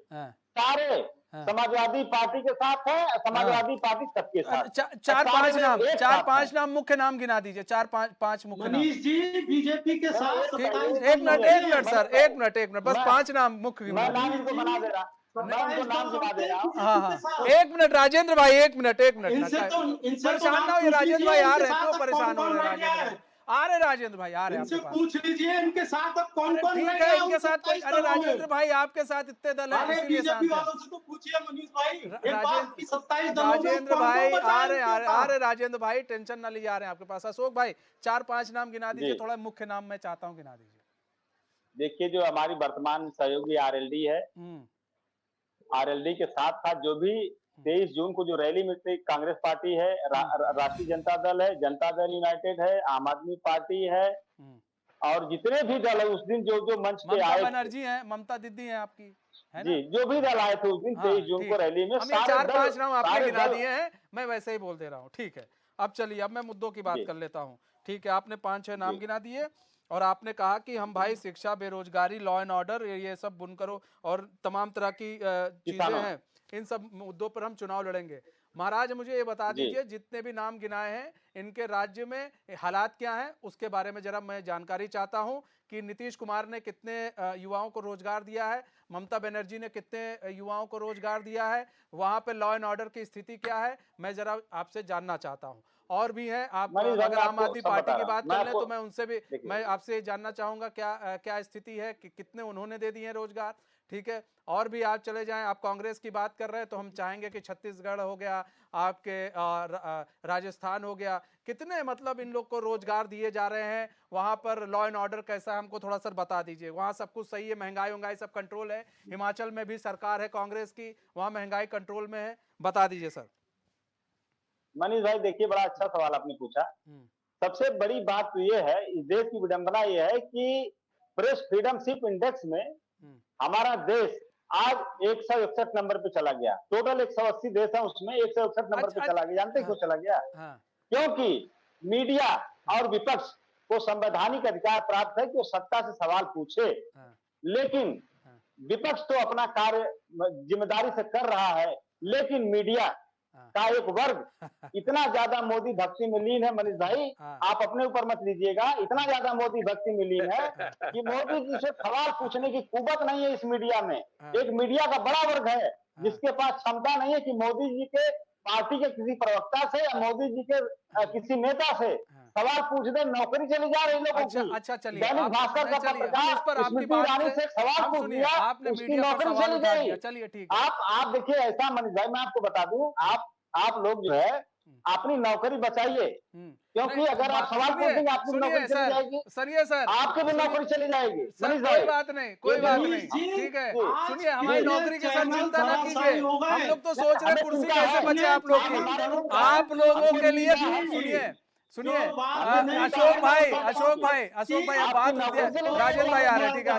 सारे हाँ। समाजवादी पार्टी के साथ है, समाजवादी पार्टी सबके साथ। चार सारे पांच नाम, एक चार साथ पांच हैं। नाम, मुख्य नाम गिना दीजिए, चार पांच मुख्य नाम। मनीष जी बीजेपी के साथ एक ठीक, 27 एक मिनट दल एक मिनट होंगे। सर, एक मिनट बस मैं- 5 नाम मुख्य गिना मैं नाम दीजिए। इनको बना दे रहा, मैं इनको नाम गिना दे रहा हूँ। हाँ हाँ, एक मिनट राजेंद्र भाई, एक मिनट इनसे तो परेशान नाम ना हो, ये पूछ राजेंद्र लीजिए, भाई आ इनके रहे हैं, साथ क्यों अब परेशान हो कौन-कौन रहे हैं रह गया राजेंद्र भाई? है? आ रहे राजेंद्र भाई, आ रहे हैं इनसे आपके पास। पूछ लीजिए इनके साथ अब अरे कौन-कौन रह ठीक गया है, उन इनके साथ कोई, 27 अरे दलों में। राजेंद्र भाई आपके साथ इतने दल हैं, अरे इसीलिए बीजेपी शांत है। वालों से तो पूछिए मनीष भाई, एक बात राजेंद्र की 27 दलों में राजेंद्र कौन भाई कौन बचा आ है रहे इनके आ साथ? रहे राजेंद्र भाई, टेंशन ना लीजिए, आ रहे हैं आपके पास। अशोक भाई 4-5 नाम गिना दीजिए, जी। थोड़ा मुख्य नाम मैं चाहता हूँ गिना दीजिए। देखिए जो हमारी वर्तमान सहयोगी आरएलडी है, आरएलडी के साथ साथ जो भी 23 जून को जो रैली में से कांग्रेस पार्टी है, राष्ट्रीय जनता दल है, जनता दल यूनाइटेड है, आम आदमी पार्टी है, और जितने भी दल है उस दिन जो जो मंच पे ममता आए थे, बनर्जी हैं, ममता दीदी हैं आपकी, है ना? जी जो भी दल आए थे उस दिन हाँ 23 जून ठीक को है, रैली में हम ये सारे 4-5 नाम आपने सारे गिना दल दिए हैं, मैं वैसे ही बोल दे रहा हूँ, ठीक है। अब चलिए, अब मैं मुद्दों की बात जी। कर लेता हूँ। ठीक है, आपने 5-6 नाम जी। गिना दिए और आपने कहा कि हम भाई शिक्षा, बेरोजगारी, लॉ एंड ऑर्डर, ये सब बुनकरों और तमाम तरह की चीजें किसानों। हैं, इन सब मुद्दों पर हम चुनाव लड़ेंगे। महाराज मुझे ये बता जी। दीजिए, जितने भी नाम गिनाए हैं इनके राज्य में हालात क्या हैं, उसके बारे में जरा मैं जानकारी चाहता हूं कि नीतीश कुमार ने कितने युवाओं को रोजगार दिया है, ममता बनर्जी ने कितने युवाओं को रोजगार दिया है, वहां पे लॉ एंड ऑर्डर की स्थिति क्या है, मैं जरा आपसे जानना चाहता हूं। और भी हैं आप, मनीष भाई, अगर मैं आम आपको आदमी सब पार्टी बता की रहा हूं। बात मैं कर लें तो आपको- मैं उनसे भी, देखिए। मैं आपसे जानना चाहूंगा क्या स्थिति है कि कितने उन्होंने दे दिए हैं रोजगार। ठीक है, और भी आप चले जाएं, आप कांग्रेस की बात कर रहे हैं तो हम चाहेंगे कि छत्तीसगढ़ हो गया, आपके राजस्थान हो गया, कितने मतलब इन लोग को रोजगार दिए जा रहे हैं, वहां पर लॉ एंड ऑर्डर कैसा है, हमको थोड़ा सा बता दीजिए। वहां सब कुछ सही है, महंगाई सब कंट्रोल है? हिमाचल में भी सरकार है कांग्रेस की, वहां महंगाई कंट्रोल में है? बता दीजिए सर। मनीष भाई देखिए, बड़ा अच्छा सवाल आपने पूछा। सबसे बड़ी बात तो ये है, इस देश की विडंबना ये है कि प्रेस फ्रीडमशिप इंडेक्स में हमारा देश आज 161 नंबर पे चला गया। टोटल 180 देश है, उसमें 161 नंबर पे चला गया। जानते क्यों चला गया? क्योंकि मीडिया और विपक्ष को संवैधानिक अधिकार प्राप्त है कि वो सत्ता से सवाल पूछे, लेकिन विपक्ष तो अपना कार्य जिम्मेदारी से कर रहा है, लेकिन मीडिया का एक वर्ग इतना ज्यादा मोदी भक्ति में लीन है। मनीष भाई आप अपने ऊपर मत लीजिएगा, इतना ज्यादा मोदी भक्ति में लीन है कि मोदी जी से सवाल पूछने की कुवत नहीं है इस मीडिया में। एक मीडिया का बड़ा वर्ग है जिसके पास क्षमता नहीं है कि मोदी जी के पार्टी के किसी प्रवक्ता से या मोदी जी के किसी नेता से सवाल पूछ दे। नौकरी चली जा रही लोगों की। अच्छा चलिए, दैनिक भास्कर का पत्रकार स्मृति ईरानी से सवाल पूछ लिया, आपने उसकी मीडिया पर नौकरी सवाल चली उठा गई। दिया, चलिए ठीक है। आप देखिए, ऐसा मनीष भाई मैं आपको बता दूं, आप लोग जो है अपनी नौकरी बचाइए, क्योंकि अगर आप सवाल पूछेंगे आपकी भी नौकरी चली जाएगी, सुनिए सर, आपकी भी नौकरी चली जाएगी। मनीष कोई भाई बात नहीं, कोई बात नहीं, ठीक है। सुनिए, हमारी नौकरी के साथ चिंता ना कीजिए, हम लोग तो सोच रहे हैं कुर्सी कैसे बचे आप लोग की, आप लोगों के लिए। सुनिए अशोक भाई अब बात राजेंद्र भाई आ रहे हैं, ठीक है।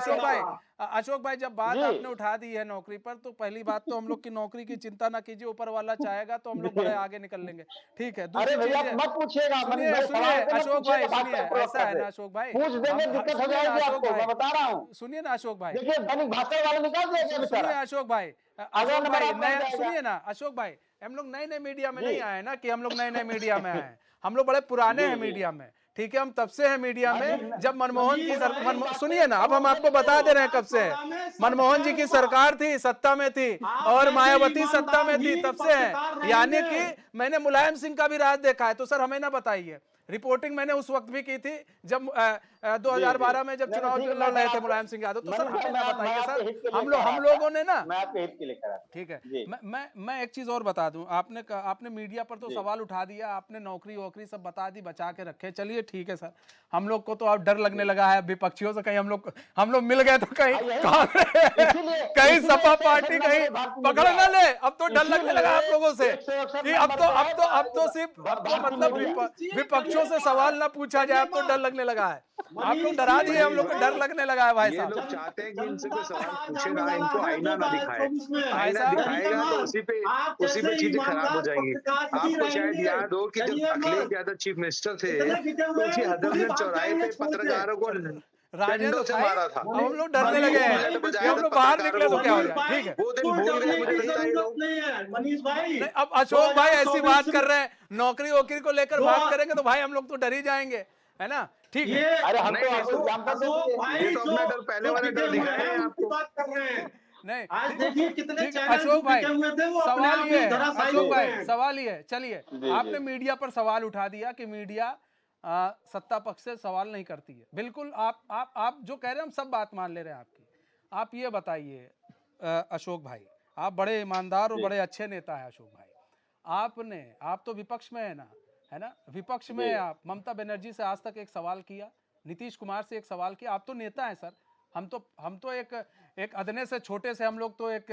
अशोक भाई जब बात आपने उठा दी है नौकरी पर, तो पहली बात तो हम लोग की नौकरी की चिंता ना कीजिए, ऊपर वाला चाहेगा तो हम लोग बड़े आगे निकल लेंगे, ठीक है। दूसरी चीज मत पूछिएगा, सुनिए अशोक भाई, सुनिए ऐसा है ना अशोक भाई, पूछ देंगे दिक्कत हो जाएगी आपको, मैं बता रहा हूँ। सुनिए ना अशोक भाई, देखिए दैनिक भास्कर वाले निकाल देंगे। सुनिए अशोक भाई, सुनिए ना अशोक भाई, हम लोग नए मीडिया में नहीं आए ना कि हम लोग नए मीडिया में आए, हम लोग बड़े पुराने हैं मीडिया में, ठीक है। हम तब से हैं मीडिया में जब मनमोहन की सुनिए ना, अब हम आपको बता दे रहे हैं कब से है। मनमोहन जी की सरकार थी, सत्ता में थी, और मायावती सत्ता में थी, तब से है। यानी कि मैंने मुलायम सिंह का भी राज देखा है, तो सर हमें ना बताइए। रिपोर्टिंग मैंने उस वक्त भी की थी जब 2012 में जब चुनाव लड़ रहे थे मुलायम सिंह यादव, तो सर हमें ना बताइए सर, हम लोगों ने ना, मैं आपके हित के लिए करा, ठीक है। मैं एक चीज और बता दूं, आपने मीडिया पर तो सवाल उठा दिया, आपने नौकरी वोकरी सब बता दी, बचा के रखे, चलिए ठीक है सर। हम लोग को तो अब डर लगने लगा है विपक्षियों से, कहीं हम लोग मिल गए तो कहीं सपा पार्टी कहीं पकड़ न ले, अब तो डर लगने लगा आप लोगों से कि अब तो सिर्फ मतलब विपक्षों से सवाल ना पूछा जाए, अब तो डर लगने लगा है। आप लोग डरा दिए, हम लोग को डर लगने लगा है भाई साहब। ये लोग चाहते हैं कि इनसे कोई सवाल पूछे ना, इनको आईना ना दिखाए, आईना दिखाएगा तो उसी पे चीजें खराब हो जाएंगी। आपको शायद याद हो कि जब अखिलेश यादव चीफ मिनिस्टर थे तो उसी हजरतगंज चौराहे पे पत्रकारों को राजेंद्र डंडों से भाई, मारा था। अब हम लोग डरने मनीष लगे भाई, हैं बुलेट कि बजाया हम था लोग बाहर पत्रकारों निकले तो को। क्या हो मनीष जाए। भाई, ठीक है, वो दिन कोई भूल गए डरने मुझे की लगता है ये जरूरत लोग। नहीं है मनीष भाई। नहीं अब अशोक भाई ऐसी बात 2024 कर रहे हैं, नौकरी वोकरी को लेकर दो- बात करेंगे तो भाई हम लोग तो डर ही जाएंगे, है ना। ठीक है, ये अरे हम नहीं, तो नहीं, आपको तो एग्जाम्पल दे अशोक दिए। भाई ये तो अपना डर पहले जो वाला टिके डर हुए दिखा रहे हैं हैं उनकी आपको। बात कर रहे हैं। नहीं आज ठीक- देखिए कितने ठीक है, चैनल जो अशोक भाई, टिके हुए थे वो अपने सवाल आप ये ही है, धराशायी अशोक हो भाई गए हैं। सवाल ये है, चलिए जी, आपने जी। मीडिया पर सवाल उठा दिया कि मीडिया सत्ता पक्ष से सवाल नहीं करती है। बिल्कुल आप जो कह रहे हैं हम सब बात मान ले रहे हैं आपकी। आप ये बताइए अशोक भाई, आप बड़े ईमानदार और जी। बड़े अच्छे नेता हैं अशोक भाई। आप तो विपक्ष में है ना, है ना, विपक्ष में जी। आप ममता बनर्जी से आज तक एक सवाल किया, नीतीश कुमार से एक सवाल किया। आप तो नेता हैं सर, हम तो एक अदने से छोटे से, हम लोग तो एक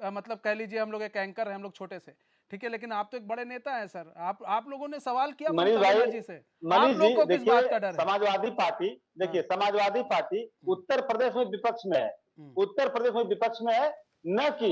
मतलब कह लीजिए हम लोग एक एंकर हैं, हम लोग छोटे से, ठीक है, लेकिन आप तो एक बड़े नेता हैं सर। आप लोगों ने सवाल किया मनीष ममता भाई, बनर्जी से, मनीष आप लोग जी को किस देखिए, बात का डर है? समाजवादी पार्टी, देखिए हाँ। समाजवादी पार्टी उत्तर प्रदेश में विपक्ष में है, उत्तर प्रदेश में विपक्ष में है, न कि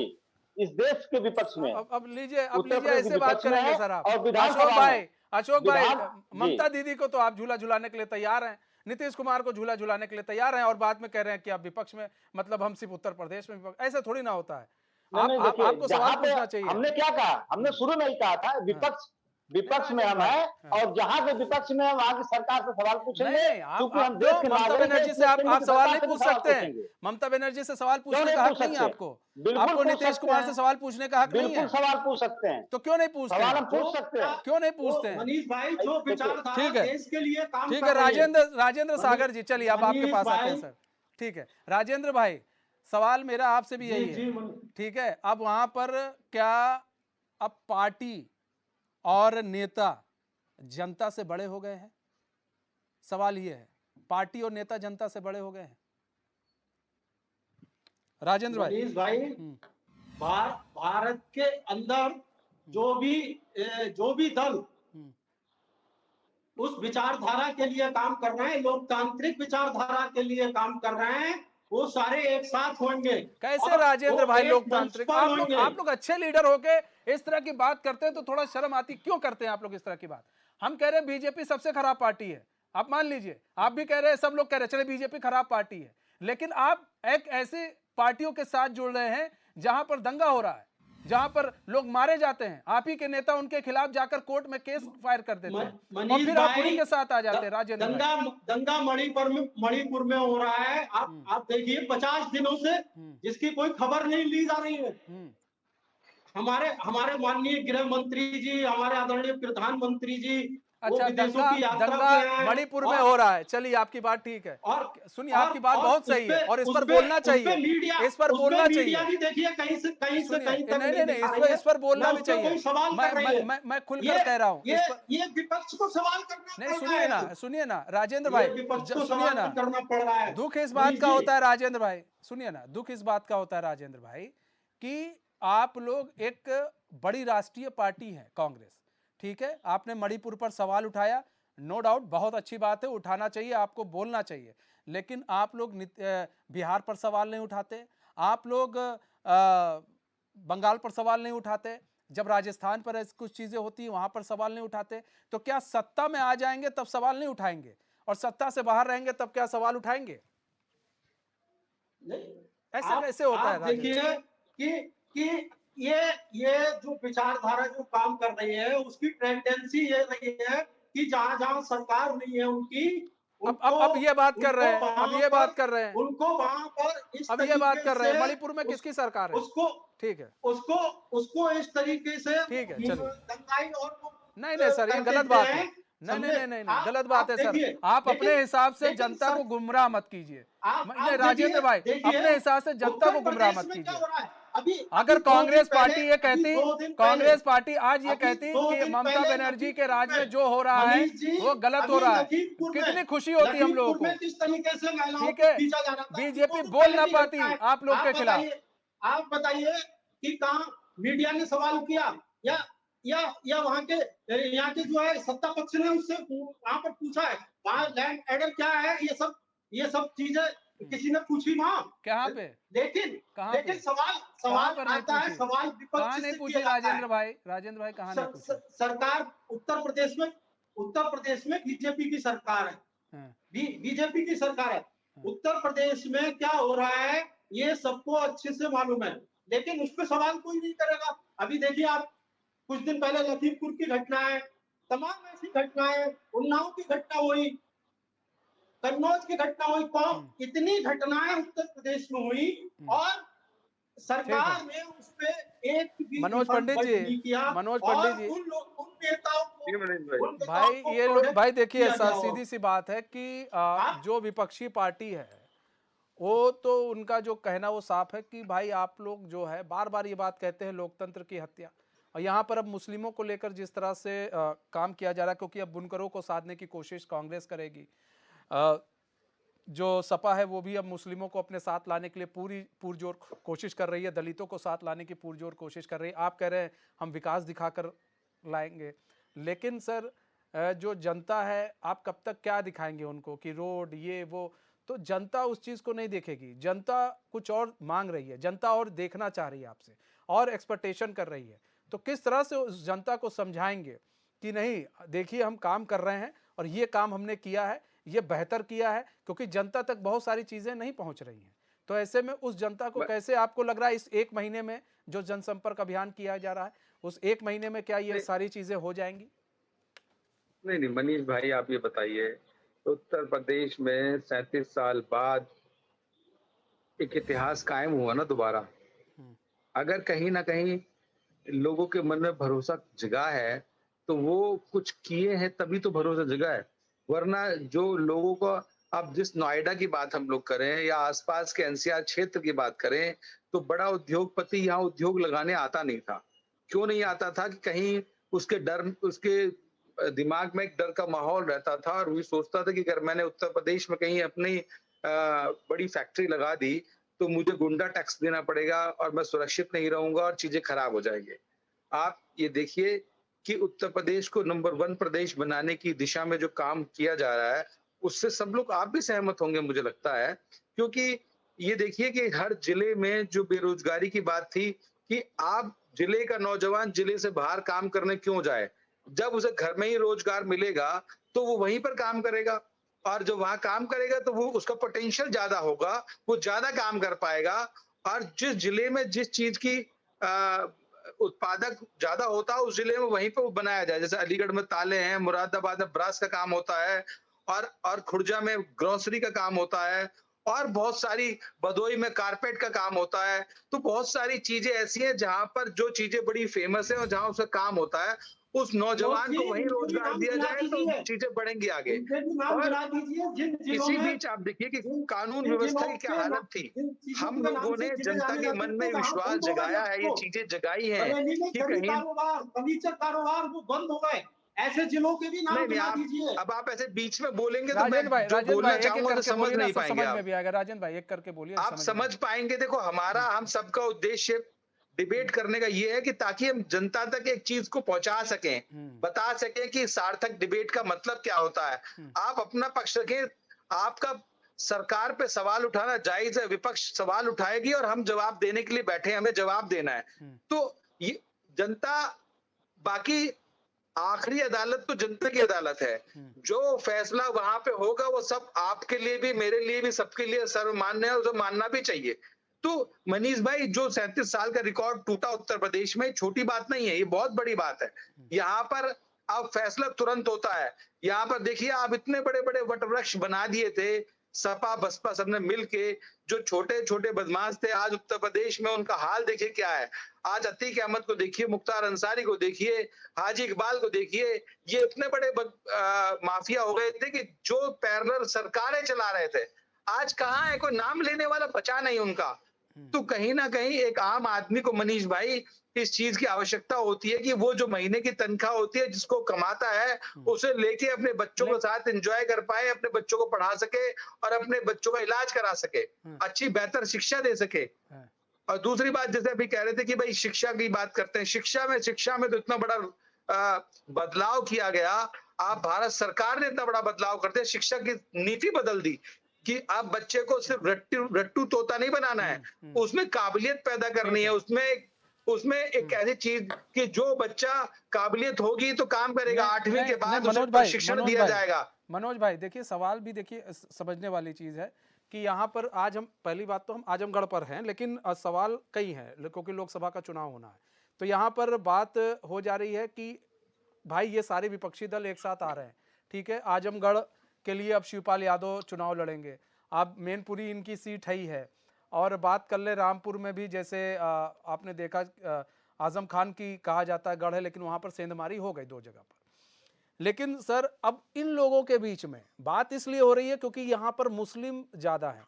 इस देश के विपक्ष में है। अब लीजिए उत्तर प्रदेश ऐसे बात विपक्ष में करेंगे है सर आप। और विधानसभा अशोक भाई विधान- ममता दीदी को तो आप झूला झुलाने के लिए तैयार हैं, नीतीश कुमार को झूला झुलाने के लिए तैयार हैं, और बाद में कह रहे हैं कि आप विपक्ष में, मतलब हम सिर्फ उत्तर प्रदेश में विपक्ष। ऐसे थोड़ी ना होता है। नहीं, देखिए, आपको सवाल जहाँ पे पूछना चाहिए। हमने क्या कहा, हमने शुरू में ही कहा था विपक्ष में हम है, और जहाँ पे विपक्ष में है वहाँ की सरकार से सवाल पूछेंगे, क्योंकि हम देश के ममता नागरिक हैं, बनर्जी से इसलिए आप केंद्र की सवाल सरकार नहीं से भी पूछ सवाल सकते हैं। पूछेंगे। ममता बनर्जी से सवाल पूछने नहीं का हक पूछ नहीं है सकते? आपको। बिल्कुल आपको पूछ नीतीश सकते कुमार हैं। से सवाल पूछने का हक नहीं बिल्कुल है। सवाल पूछ सकते हैं, तो क्यों नहीं पूछते सवाल हम हैं? पूछ सकते हैं। क्यों नहीं पूछते हैं? मनीष भाई जो विचारधारा ठीक है। देश के लिए काम ठीक कर है, रही राजेंद्र सागर जी, चलिए अब आपके मनीष पास आते हैं भाई- सर। ठीक है राजेंद्र भाई, सवाल मेरा आपसे भी यही जी, है, ठीक है। अब वहां पर क्या अब पार्टी और नेता जनता से बड़े हो गए हैं? सवाल ये है, पार्टी और नेता जनता से बड़े हो गए हैं? राजेंद्र भाई। मनीष भाई भारत के अंदर जो भी दल उस विचारधारा के लिए काम कर रहे हैं, लोकतांत्रिक विचारधारा के लिए काम कर रहे हैं, वो सारे एक साथ होंगे। कैसे और राजेंद्र वो भाई एक लोकतांत्रिक? मंच पर होंगे। आप लोग अच्छे लीडर होके इस तरह की बात करते हैं तो थोड़ा शर्म आती। क्यों करते हैं आप लोग इस तरह की बात? हम कह रहे हैं बीजेपी सबसे खराब पार्टी है, आप मान लीजिए, आप भी कह रहे हैं, सब लोग कह रहे हैं चले बीजेपी खराब पार्टी है, लेकिन आप एक ऐसी पार्टियों के साथ जुड़ रहे हैं जहां पर दंगा हो रहा है, जहां पर लोग मारे जाते हैं, आप ही के नेता उनके खिलाफ जाकर कोर्ट में केस फायर कर देते हैं, और फिर आप उन्हीं के साथ आ जाते हैं। राजेंद्र भाई, दंगा मणिपुर में हो रहा है। आप देखिए 50 दिनों से जिसकी कोई खबर नहीं ली जा रही है। हमारे माननीय गृह मंत्री जी, हमारे आदरणीय प्रधानमंत्री जी, वो अच्छा, विदेशों की यात्रा पे दंगा हैं मणिपुर में हो रहा है, चलिए आपकी बात ठीक है, और सुनिए आपकी बात बहुत सही है, और इस पर बोलना चाहिए, इस पर बोलना चाहिए। मीडिया भी देखिए कहीं से कहीं तक नहीं, इस पर बोलना भी चाहिए। सवाल कर रही है। मैं खुलकर कह रहा हूँ, ये विपक्ष को सवाल करना नहीं, पड़ रहा है। सुनिए ना राजेंद्र भाई, विपक्ष को सुनिए सवाल ना, करना पड़ रहा है। दुख इस बात का होता है राजेंद्र भाई, सुनिए ना, दुख इस बात का होता है राजेंद्र भाई कि आप लोग एक बड़ी राष्ट्रीय पार्टी है कांग्रेस, ठीक है, आपने मणिपुर पर सवाल उठाया, नो डाउट बहुत अच्छी बात है, उठाना चाहिए, आपको बोलना चाहिए, लेकिन आप लोग बिहार पर सवाल नहीं उठाते, आप लोग बंगाल पर सवाल नहीं उठाते, जब राजस्थान पर ऐसी कुछ चीजें होती हैं वहां पर सवाल नहीं उठाते, तो क्या सत्ता में आ जाएंगे तब सवाल नहीं उठाएंगे, और सत्ता से बाहर रहेंगे तब क्या सवाल उठाएंगे? ऐसा कैसे होता है? देखिए कि ये जो विचारधारा जो काम कर रही है उसकी टेंडेंसी ये रही है कि जहां जहां सरकार नहीं है उनकी, अब ये बात कर रहे हैं, अब ये बात कर रहे हैं, उनको वहां पर इस अब ये बात कर रहे हैं, मणिपुर में किसकी सरकार है? उसको ठीक है, उसको इस तरीके से ठीक है, चलो, दंगाई और नहीं सर, ये गलत बात है, नहीं, गलत बात है सर, आप अपने हिसाब से जनता को गुमराह मत कीजिए। नहीं राजेंद्र भाई, अपने हिसाब से जनता को गुमराह मत कीजिए। अगर कांग्रेस पार्टी ये कहती, कांग्रेस पार्टी आज ये कहती कि ममता बनर्जी के राज में जो हो रहा है वो गलत हो रहा है, कितनी खुशी होती हम लोगों को। किस तरीके से ठीक है, बीजेपी बोल ना पाती आप लोग के खिलाफ। आप बताइए कि कहाँ मीडिया ने सवाल किया या वहाँ के जो है सत्ता पक्ष ने उससे वहां पर पूछा है, वहाँ लैंड एडर क्या है, ये सब चीजें किसी ने पूछी वहाँ कहाँ पे? लेकिन सवाल आता है, सवाल विपक्ष से नहीं पूछे राजेंद्र भाई कहाँ नहीं पूछे? सरकार उत्तर प्रदेश में बीजेपी की सरकार है, बीजेपी की सरकार है। उत्तर प्रदेश में क्या हो रहा है ये सबको अच्छे से मालूम है, लेकिन उस पर सवाल कोई नहीं करेगा। अभी देखिए आप, कुछ दिन पहले लखीमपुर की घटना है, तमाम ऐसी घटनाएं, उन्नाव की घटना हुई, कन्नौज की घटना हुई, इतनी घटनाएं उत्तर प्रदेश में हुई और सरकार ने उस पे एक भी मनोज पंडित नहीं जी, किया। मनोज और पंडित जी, उन नेताओं को, उन नेताओं भाई को ये लोग, प्रोटेक्ट भाई देखिए किया गया हो। सीधी सी बात है कि हाँ? जो विपक्षी पार्टी है वो तो उनका जो कहना वो साफ है कि भाई आप लोग जो है बार बार ये बात कहते हैं लोकतंत्र की हत्या, और यहाँ पर अब मुस्लिमों को लेकर जिस तरह से काम किया जा रहा है, क्योंकि अब बुनकरों को साधने की कोशिश कांग्रेस करेगी, जो सपा है वो भी अब मुस्लिमों को अपने साथ लाने के लिए पूरी पुरजोर कोशिश कर रही है, दलितों को साथ लाने की पुरजोर कोशिश कर रही है। आप कह रहे हैं हम विकास दिखाकर लाएंगे, लेकिन सर जो जनता है आप कब तक क्या दिखाएंगे उनको कि रोड ये वो, तो जनता उस चीज़ को नहीं देखेगी। जनता कुछ और मांग रही है, जनता और देखना चाह रही है आपसे, और एक्सपेक्टेशन कर रही है। तो किस तरह से उस जनता को समझाएंगे कि नहीं देखिए हम काम कर रहे हैं और ये काम हमने किया है, ये बेहतर किया है, क्योंकि जनता तक बहुत सारी चीज़ें नहीं पहुंच रही हैं। तो ऐसे में उस जनता को कैसे, आपको लग रहा है इस एक महीने में जो जनसंपर्क अभियान किया जा रहा है, उस एक महीने में क्या ये सारी चीज़ें हो जाएंगी? नहीं नहीं मनीष भाई, आप ये बताइए, उत्तर प्रदेश में 37 साल बाद एक इतिहास कायम हुआ ना दोबारा। अगर कहीं ना कहीं लोगों के मन में भरोसा जगा है तो वो कुछ किए हैं तभी तो भरोसा जगा है, वरना जो लोगों को, अब जिस नोएडा की बात हम लोग करें या आसपास के एनसीआर क्षेत्र की बात करें, तो बड़ा उद्योगपति यहाँ उद्योग लगाने आता नहीं था। क्यों नहीं आता था? कि कहीं उसके दिमाग में एक डर का माहौल रहता था और वही सोचता था कि अगर मैंने उत्तर प्रदेश में कहीं अपनी बड़ी फैक्ट्री लगा दी तो मुझे गुंडा टैक्स देना पड़ेगा और मैं सुरक्षित नहीं रहूंगा और चीजें खराब हो जाएंगी। आप ये देखिए कि उत्तर प्रदेश को नंबर 1 प्रदेश बनाने की दिशा में जो काम किया जा रहा है, उससे सब लोग, आप भी सहमत होंगे मुझे लगता है, क्योंकि ये देखिए कि हर जिले में जो बेरोजगारी की बात थी कि आप जिले का नौजवान जिले से बाहर काम करने क्यों जाए, जब उसे घर में ही रोजगार मिलेगा तो वो वहीं पर काम करेगा, और जो वहां काम करेगा तो वो उसका पोटेंशियल ज्यादा होगा, वो ज्यादा काम कर पाएगा। और जिस जिले में जिस चीज की उत्पादक ज्यादा होता है उस जिले में वहीं पे वो बनाया जाए। जैसे अलीगढ़ में ताले हैं, मुरादाबाद में ब्रास का काम होता है, और खुर्जा में ग्रोसरी का काम होता है, और बहुत सारी भदोई में कारपेट का काम होता है। तो बहुत सारी चीजें ऐसी हैं जहां पर जो चीजें बड़ी फेमस है और जहां उसका काम होता है, उस नौजवान को वहीं रोजगार दिया जाए तो चीजें बढ़ेंगी आगे। और इसी बीच आप देखिए कि कानून व्यवस्था की क्या हालत थी। हम लोगों ने जनता के मन में विश्वास जगाया है, ये चीजें जगाई हैं कि कहीं फर्नीचर कारोबार वो बंद हो गए, ऐसे जिलों के भी नाम गिना दीजिए। अब आप ऐसे बीच में बोलेंगे तो राजेंद्र भाई, जो बोलना चाहूंगा तो समझ नहीं पाएंगे समझ आप। में भी आएगा। राजेंद्र भाई एक करके बोलिए, आप समझ पाएंगे। देखो हमारा, हम सबका उद्देश्य डिबेट करने का ये है कि ताकि हम जनता तक एक चीज को पहुंचा सकें, बता सकें कि सार्थक डिबेट का मतलब क्या होता है। आप अपना पक्ष रखें, आपका सरकार पे सवाल उठाना जायज है, विपक्ष सवाल उठाएगी और हम जवाब देने के लिए बैठे, हमें जवाब देना है। तो ये जनता, बाकी आखिरी अदालत तो जनता की अदालत है, जो फैसला वहां पे होगा वो सब आपके लिए भी, मेरे लिए भी, सबके लिए सर्वमान्य है, उसे मानना भी चाहिए। तो मनीष भाई, जो 37 साल का रिकॉर्ड टूटा उत्तर प्रदेश में, छोटी बात नहीं है, ये बहुत बड़ी बात है। यहाँ पर अब फैसला तुरंत होता है। यहाँ पर देखिए, आप इतने बड़े बड़े वटवृक्ष बना दिए थे, सपा बसपा सबने मिलके, जो छोटे छोटे बदमाश थे, आज उत्तर प्रदेश में उनका हाल देखिए क्या है। आज अतीक अहमद को देखिए, मुख्तार अंसारी को देखिए, हाजी इकबाल को देखिए, ये इतने बड़े माफिया हो गए थे कि जो पैरेलल सरकारें चला रहे थे, आज कहाँ है, कोई नाम लेने वाला बचा नहीं उनका। तो कहीं ना कहीं एक आम आदमी को, मनीष भाई, इस चीज की आवश्यकता होती है कि वो जो महीने की तनख्वाह होती है जिसको कमाता है, उसे लेके अपने बच्चों के साथ एंजॉय कर पाए, अपने बच्चों को पढ़ा सके और अपने बच्चों का इलाज करा सके, अच्छी बेहतर शिक्षा दे सके। और दूसरी बात, जैसे अभी कह रहे थे कि भाई शिक्षा की बात करते हैं, शिक्षा में तो इतना बड़ा बदलाव किया गया। आप, भारत सरकार ने इतना बड़ा बदलाव करते, शिक्षा की नीति बदल दी कि आप बच्चे को सिर्फ रट्टू तोता नहीं बनाना है, उसमें काबिलियत पैदा करनी है, उसमें एक ऐसी चीज कि जो बच्चा काबिलियत होगी तो काम करेगा, 8वीं के बाद उसे प्रशिक्षण दिया जाएगा, मनोज भाई देखिए, सवाल भी देखिए समझने वाली चीज है कि यहाँ पर आज हम, पहली बात तो हम आजमगढ़ पर हैं, लेकिन सवाल कई हैं क्योंकि लोकसभा का चुनाव होना है। तो यहाँ पर बात हो जा रही है कि भाई ये सारे विपक्षी दल एक साथ आ रहे हैं, ठीक है। आजमगढ़ के लिए अब शिवपाल यादव चुनाव लड़ेंगे, अब मैनपुरी इनकी सीट है ही है। और बात कर ले रामपुर में भी, जैसे आपने देखा आजम खान की कहा जाता है गढ़ है, लेकिन वहाँ पर सेंधमारी हो गई 2 जगह पर। लेकिन सर अब इन लोगों के बीच में बात इसलिए हो रही है क्योंकि यहाँ पर मुस्लिम ज़्यादा हैं,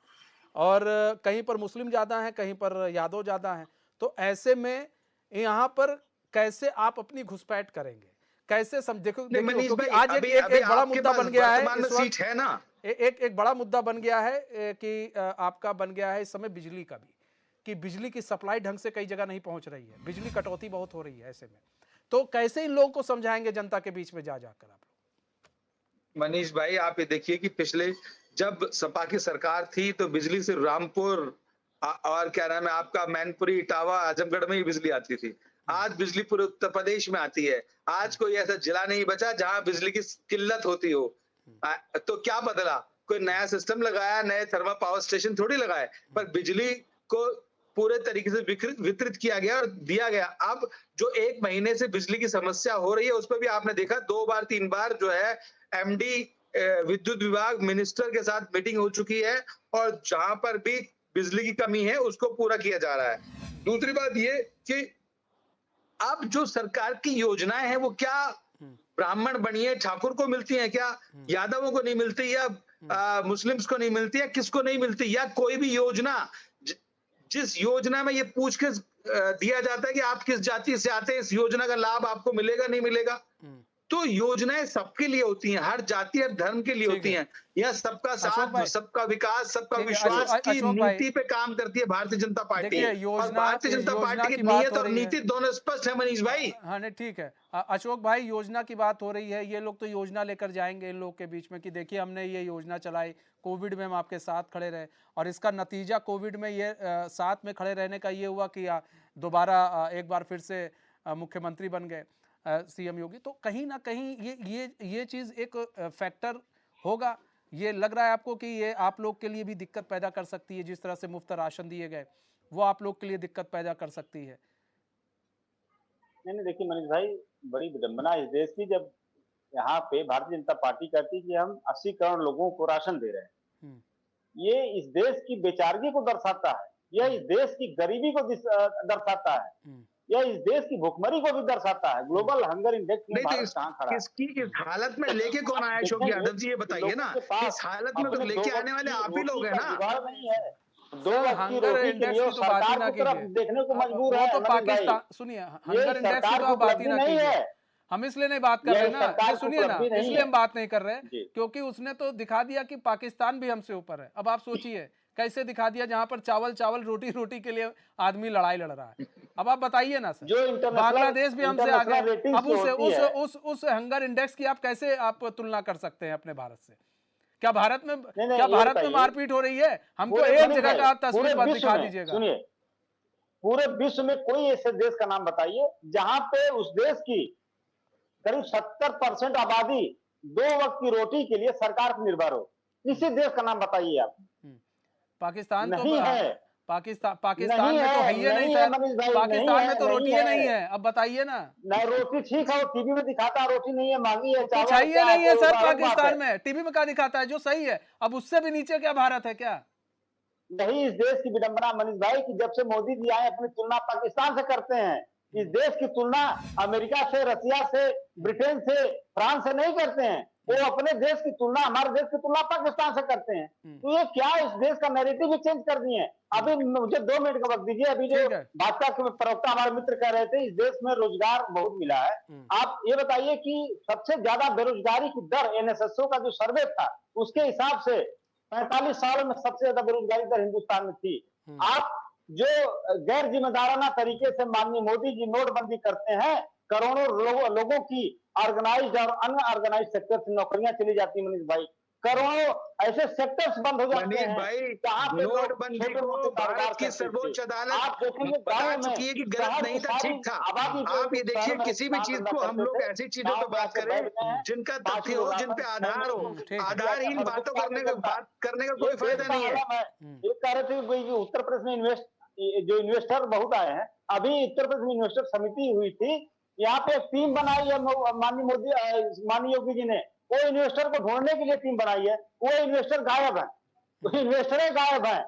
और कहीं पर मुस्लिम ज़्यादा हैं, कहीं पर यादव ज़्यादा हैं। तो ऐसे में यहाँ पर कैसे आप अपनी घुसपैठ करेंगे, कैसे देखो मनीष क्योंकि भाई, आज एक बड़ा मुद्दा बन गया है वर्तमान में इस वक्त, सीट है ना, एक बड़ा मुद्दा बन गया है कि आपका बन गया है इस समय बिजली का भी, कि बिजली की सप्लाई ढंग से कई जगह नहीं पहुंच रही है, बिजली कटौती बहुत हो रही है। ऐसे में तो कैसे इन लोगों को समझाएंगे जनता के बीच में जा जाकर आप लोग? मनीष भाई आप ये देखिए कि पिछले जब सपा की सरकार थी तो बिजली से रामपुर और क्या नाम है आपका मैनपुरी, इटावा, आजमगढ़ में ही बिजली आती थी। आज बिजली पूरे उत्तर प्रदेश में आती है। आज कोई ऐसा जिला नहीं बचा जहां बिजली की किल्लत होती हो। तो क्या बदला? कोई नया सिस्टम लगाया, नए थर्मल पावर स्टेशन थोड़ी लगाए, पर बिजली को पूरे तरीके से वितरित किया गया और दिया गया। अब जो 1 महीने से बिजली की समस्या हो रही है उस पर भी आपने देखा 2 बार 3 बार जो है एमडी विद्युत विभाग मिनिस्टर के साथ मीटिंग हो चुकी है, और जहां पर भी बिजली की कमी है उसको पूरा किया जा रहा है। दूसरी बात ये कि अब जो सरकार की योजनाएं हैं वो क्या ब्राह्मण बनिए ठाकुर को मिलती हैं क्या, यादवों को नहीं मिलती, या मुस्लिम्स को नहीं मिलती, या किसको नहीं मिलती, या कोई भी योजना जिस योजना में ये पूछ के दिया जाता है कि आप किस जाति से आते हैं, इस योजना का लाभ आपको मिलेगा नहीं मिलेगा। तो योजनाएं सबके लिए होती हैं, हर जाति और धर्म के लिए होती हैं। यह सबका साथ, सबका विकास, सबका विश्वास की नीति पे काम करती है भारतीय जनता पार्टी। और भारतीय जनता पार्टी की नीयत और नीति दोनों स्पष्ट है मनीष भाई। हाँ नहीं ठीक है अशोक भाई, योजना की बात हो रही है, ये लोग तो योजना लेकर जाएंगे इन लोग के बीच में कि देखिए हमने ये योजना चलाई, कोविड में हम आपके साथ खड़े रहे, और इसका नतीजा कोविड में ये साथ में खड़े रहने का ये हुआ कि दोबारा एक बार फिर से मुख्यमंत्री बन गए सीएम योगी। तो कहीं ना कहीं ये चीज एक फैक्टर होगा। ये लग रहा है आपको कि ये आप लोग के लिए भी दिक्कत पैदा कर सकती है, जिस तरह से मुफ्त राशन दिए गए वो आप लोग के लिए दिक्कत पैदा कर सकती है? नहीं देखिए मनीष भाई, बड़ी विडंबना इस देश की जब यहाँ पे भारतीय जनता पार्टी कहती है कि हम 80 करोड़ लोगों को राशन दे रहे हैं। ये इस देश की बेचारगी को दर्शाता है, यह इस देश की गरीबी को दर्शाता है, यह इस देश की भुखमरी को भी दर्शाता है। ग्लोबल हंगर इंडेक्स में भारत कहां खड़ा है? इसकी इस हालत में लेके कौन आया अशोक यादव जी, ये बताइए ना। इस हालत में तो लेके आने वाले आप ही लोग हैं ना। नहीं है, 2 वक्त की रोटी के लिए सरकार की तरफ देखने को मजबूर है। तो पाकिस्तान, सुनिए, हंगर इंडेक्स की तो आप बात ही ना कीजिए, हम इसलिए नहीं बात कर रहे ना, सुनिए ना, इसलिए हम बात नहीं कर रहे क्योंकि उसने तो दिखा दिया कि पाकिस्तान भी हमसे ऊपर है। अब आप सोचिए कैसे दिखा दिया, जहां पर चावल रोटी के लिए आदमी लड़ाई लड़ रहा है। अब आप बताइए ना सर, बांग्लादेश भी हमसे आगे, अब उस हंगर इंडेक्स की आप कैसे आप तुलना कर सकते हैं अपने भारत से? क्या भारत में मारपीट हो रही है? हमको एक जगह का तस्वीर दिखा दीजिएगा। सुनिए, पूरे विश्व में कोई ऐसे देश का नाम बताइए जहां पे उस देश की करीब 70% आबादी 2 वक्त की रोटी के लिए सरकार पर निर्भर हो। किसी देश का नाम बताइए आप। पाकिस्तान नहीं तो है, पाकिस्तान में तो है ही नहीं सर, पाकिस्तान में तो रोटी ही नहीं है। अब बताइए ना, रोटी ठीक है, वो टीवी में दिखाता है रोटी नहीं है, महंगी है, कुछ है ही नहीं है सर पाकिस्तान में। टीवी में क्या दिखाता है जो सही है? अब उससे भी नीचे क्या भारत है क्या? नहीं, इस देश की विडंबना मनीष भाई कि जब से मोदी जी आए अपनी तुलना पाकिस्तान से करते हैं। इस देश की तुलना अमेरिका से, रसिया से, ब्रिटेन से, फ्रांस से नहीं करते हैं। वो अपने देश की तुलना, हमारे देश की तुलना पाकिस्तान से करते हैं। तो ये क्या इस देश का नैरेटिव भी चेंज कर दिए। अभी मुझे 2 मिनट का वक्त दीजिए। अभी जो भाजपा के प्रवक्ता हमारे मित्र कह रहे थे इस देश में रोजगार बहुत मिला है। आप ये बताइए कि सबसे ज्यादा बेरोजगारी की दर एनएसएसओ का जो सर्वे था उसके हिसाब से 45 सालों में सबसे ज्यादा बेरोजगारी दर हिंदुस्तान में थी। आप जो गैर जिम्मेदाराना तरीके से माननीय मोदी जी नोटबंदी करते हैं, करोड़ों लोगों की ऑर्गेनाइज्ड और अनऑर्गेनाइज्ड सेक्टर से नौकरियां चली जाती है मनीष भाई। करोड़ों ऐसे सेक्टर्स बंद हो जाते मनीष हैं भाई, जहाँ पे लोग नोटबंदी छोटे-मोटे को कारोबार भारत की करते सर्वोच्च थे। अदालत आप देखेंगे बता गाँव में चुकी है कि गलत शहर नहीं की था, सारी ठीक था। आबादी जो आप ये देखिए शहर में किसी भी काम चीज धंधा को हम करते लोग थे, ऐसी चीजों गाँव पे में बात आके करें बैठ गए हैं, जिनका 5 तथ्य किलो हो, जिन राशन पे मैं आधार हो। ठीक है। आधारहीन हर बातों गुटखा करने नहीं का चलता। बात करने का ये कोई फायदा देश का नहीं है। आलम है। ये कह रहे थे कि जो उत्तर प्रदेश में जो इन्वेस्टर बहुत आए हैं, अभी उत्तर प्रदेश में इन्वेस्टर समिति हुई थी, यहाँ पे एक टीम बनाई है माननीय मोदी माननीय योगी जी ने, वो इन्वेस्टर को ढूंढने के लिए टीम बनाई है, वो इन्वेस्टर गायब है, वो इन्वेस्टर गायब है।